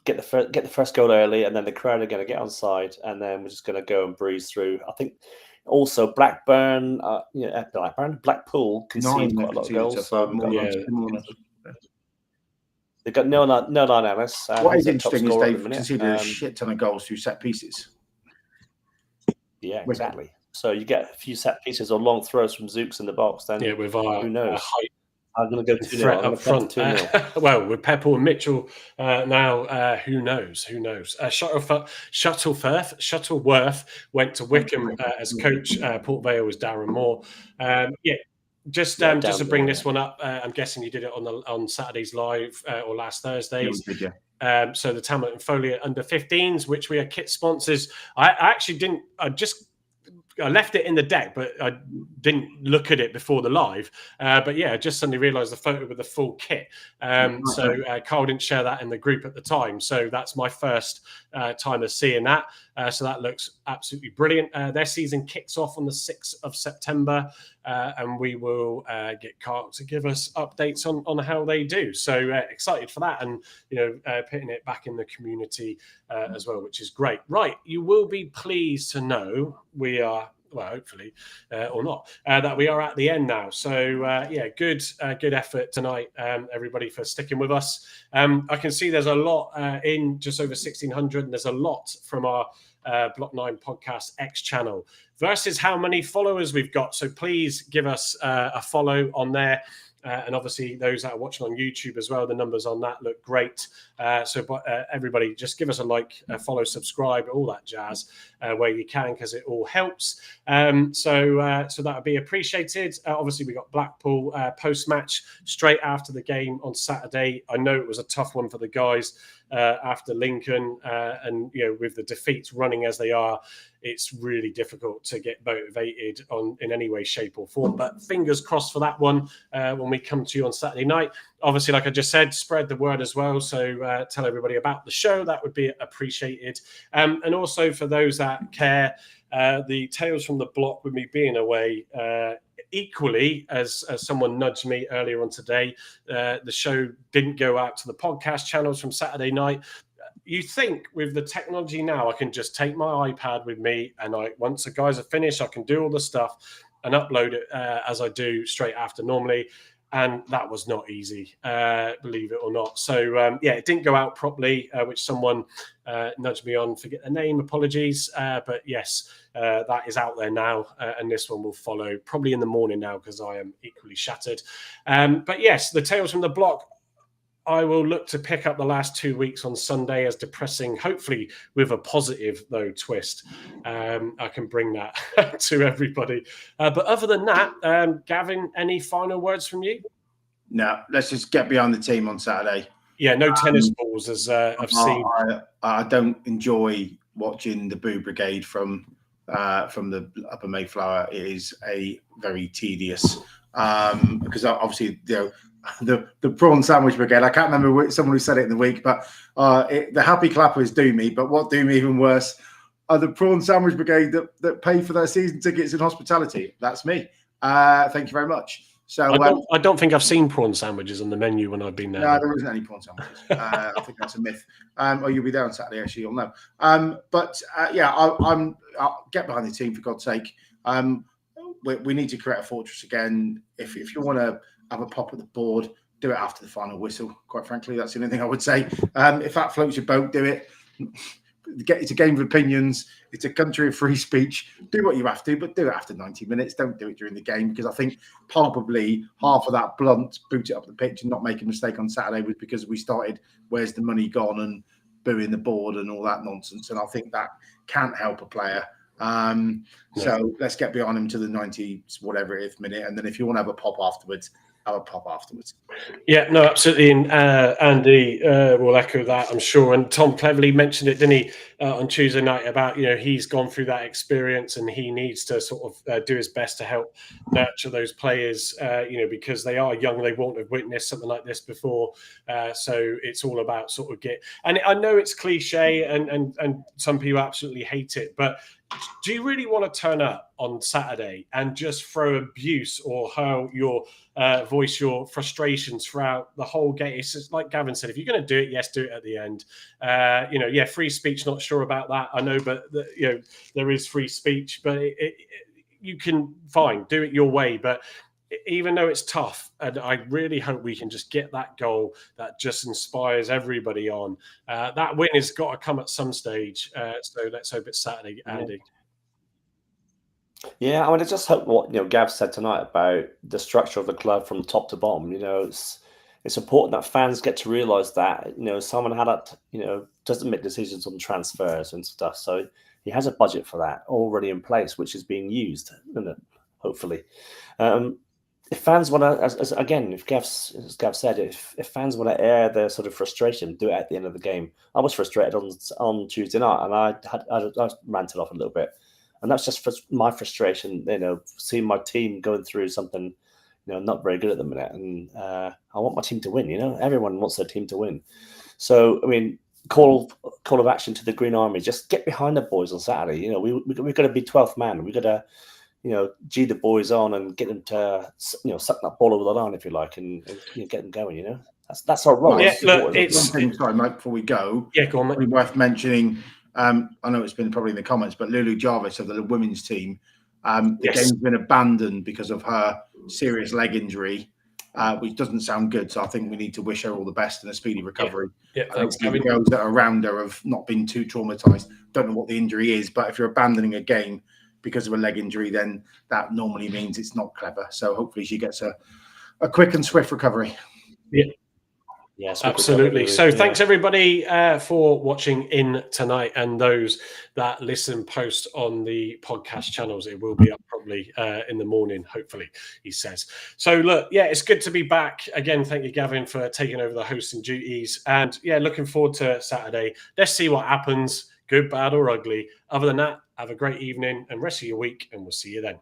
get the first goal early, and then the crowd are going to get on side, and then we're just going to go and breeze through. I think also Blackpool concede quite a lot of goals. They've got Nolan Ellis. What is interesting is they've conceded a shit ton of goals through set pieces. Yeah, exactly. So you get a few set pieces or long throws from Zooks in the box. Then with who knows? I'm going to go 2-0 up front. Well, with Pepple and Mitchell now, who knows? Shuttleworth went to Wickham as coach. Port Vale was Darren Moore. Just to bring this one up, I'm guessing you did it on Saturday's live or last Thursdays. Yeah, we did, yeah. So the Tamlet and Foley under 15s, which we are kit sponsors. I actually didn't. I left it in the deck, but I didn't look at it before the live. But yeah, I just suddenly realised the photo with the full kit. So Carl didn't share that in the group at the time. So that's my first time of seeing that. So that looks absolutely brilliant. Their season kicks off on the 6th of September, and we will get Carl to give us updates on how they do. So excited for that, and putting it back in the community as well, which is great. Right, you will be pleased to know we are, well, hopefully, or not, that we are at the end now. So, good effort tonight, everybody, for sticking with us. I can see there's a lot in just over 1,600, and there's a lot from our Block 9 Podcast X channel versus how many followers we've got. So please give us a follow on there. And obviously, those that are watching on YouTube as well, the numbers on that look great. So everybody, just give us a like, follow, subscribe, all that jazz where you can, because it all helps. So that would be appreciated. Obviously, we got Blackpool post-match straight after the game on Saturday. I know it was a tough one for the guys. after Lincoln, and with the defeats running as they are, it's really difficult to get motivated in any way, shape, or form. But fingers crossed for that one when we come to you on Saturday night. Obviously, like I just said, spread the word as well. So tell everybody about the show. That would be appreciated. And also for those that care, the Tales from the Block with me being away, equally as someone nudged me earlier on today, the show didn't go out to the podcast channels from Saturday night. You think with the technology now, I can just take my iPad with me, and once the guys are finished, I can do all the stuff and upload it as I do straight after normally. And that was not easy, believe it or not. So, it didn't go out properly, which someone nudged me on. Forget the name, apologies. But yes, that is out there now. And this one will follow probably in the morning now because I am equally shattered. But yes, the Tales from the Block, I will look to pick up the last 2 weeks on Sunday as depressing, hopefully with a positive, though, twist. I can bring that to everybody. But other than that, Gavin, any final words from you? No, let's just get behind the team on Saturday. Yeah, no tennis balls, as I've seen. I don't enjoy watching the Boo Brigade from the Upper Mayflower. It is a very tedious because obviously, the prawn sandwich brigade. I can't remember someone who said it in the week, but the happy clappers do me. But what do me even worse are the prawn sandwich brigade that pay for their season tickets in hospitality. That's me. Thank you very much. So I don't think I've seen prawn sandwiches on the menu when I've been there. No, there isn't any prawn sandwiches. I think that's a myth. Or you'll be there on Saturday, actually, you'll know. I'll get behind the team for God's sake. We need to create a fortress again. If you want to have a pop at the board, do it after the final whistle. Quite frankly, that's the only thing I would say. If that floats your boat, do it. It's a game of opinions. It's a country of free speech. Do what you have to, but do it after 90 minutes. Don't do it during the game, because I think probably half of that blunt boot it up the pitch and not make a mistake on Saturday was because we started "Where's the money gone?" and booing the board and all that nonsense. And I think that can't help a player. So let's get behind him to the 90th, whatever it is, minute. And then if you want to have a pop afterwards, have a pop afterwards. Yeah, no, absolutely. And Andy will echo that, I'm sure. And Tom cleverly mentioned it, didn't he, on Tuesday night about, he's gone through that experience and he needs to sort of do his best to help nurture those players, because they are young. They won't have witnessed something like this before. So it's all about sort of and I know it's cliche and some people absolutely hate it, but do you really want to turn up on Saturday and just throw abuse or how your voice your frustrations throughout the whole game? It's just like Gavin said, if you're going to do it, yes, do it at the end. Free speech, not sure about that. I know, but there is free speech, but you can do it your way. But even though it's tough, and I really hope we can just get that goal that just inspires everybody on. That win has got to come at some stage. So let's hope it's Saturday, Andy. Yeah, I just hope what Gav said tonight about the structure of the club from top to bottom. It's important that fans get to realise that Simon Haddad doesn't make decisions on transfers and stuff, so he has a budget for that already in place, which is being used, isn't it? Hopefully. If fans want to, as Gav said, if fans want to air their sort of frustration, do it at the end of the game. I was frustrated on Tuesday night, and I ranted off a little bit, and that's just my frustration. Seeing my team going through something, not very good at the minute, and I want my team to win. Everyone wants their team to win. So call of action to the Green Army: just get behind the boys on Saturday. We've got to be 12th man. We've got to G the boys on and get them to, suck that ball over the line, if you like, and get them going. That's our role. Yeah, look, sorry, Mike. Before we go, go on, mate. It's worth mentioning. I know it's been probably in the comments, but Lulu Jarvis of the women's team, the game's been abandoned because of her serious leg injury, which doesn't sound good. So I think we need to wish her all the best and a speedy recovery. Yeah, thanks, the girls that are around her have not been too traumatized. Don't know what the injury is, but if you're abandoning a game because of a leg injury, then that normally means it's not clever. So hopefully she gets a quick and swift recovery. Yeah. Yes, absolutely. So thanks everybody for watching in tonight, and those that listen post on the podcast channels. It will be up probably in the morning, hopefully, he says. So look, yeah, it's good to be back again. Thank you, Gavin, for taking over the hosting duties. And yeah, looking forward to Saturday. Let's see what happens, good, bad, or ugly. Other than that, have a great evening and rest of your week, and we'll see you then.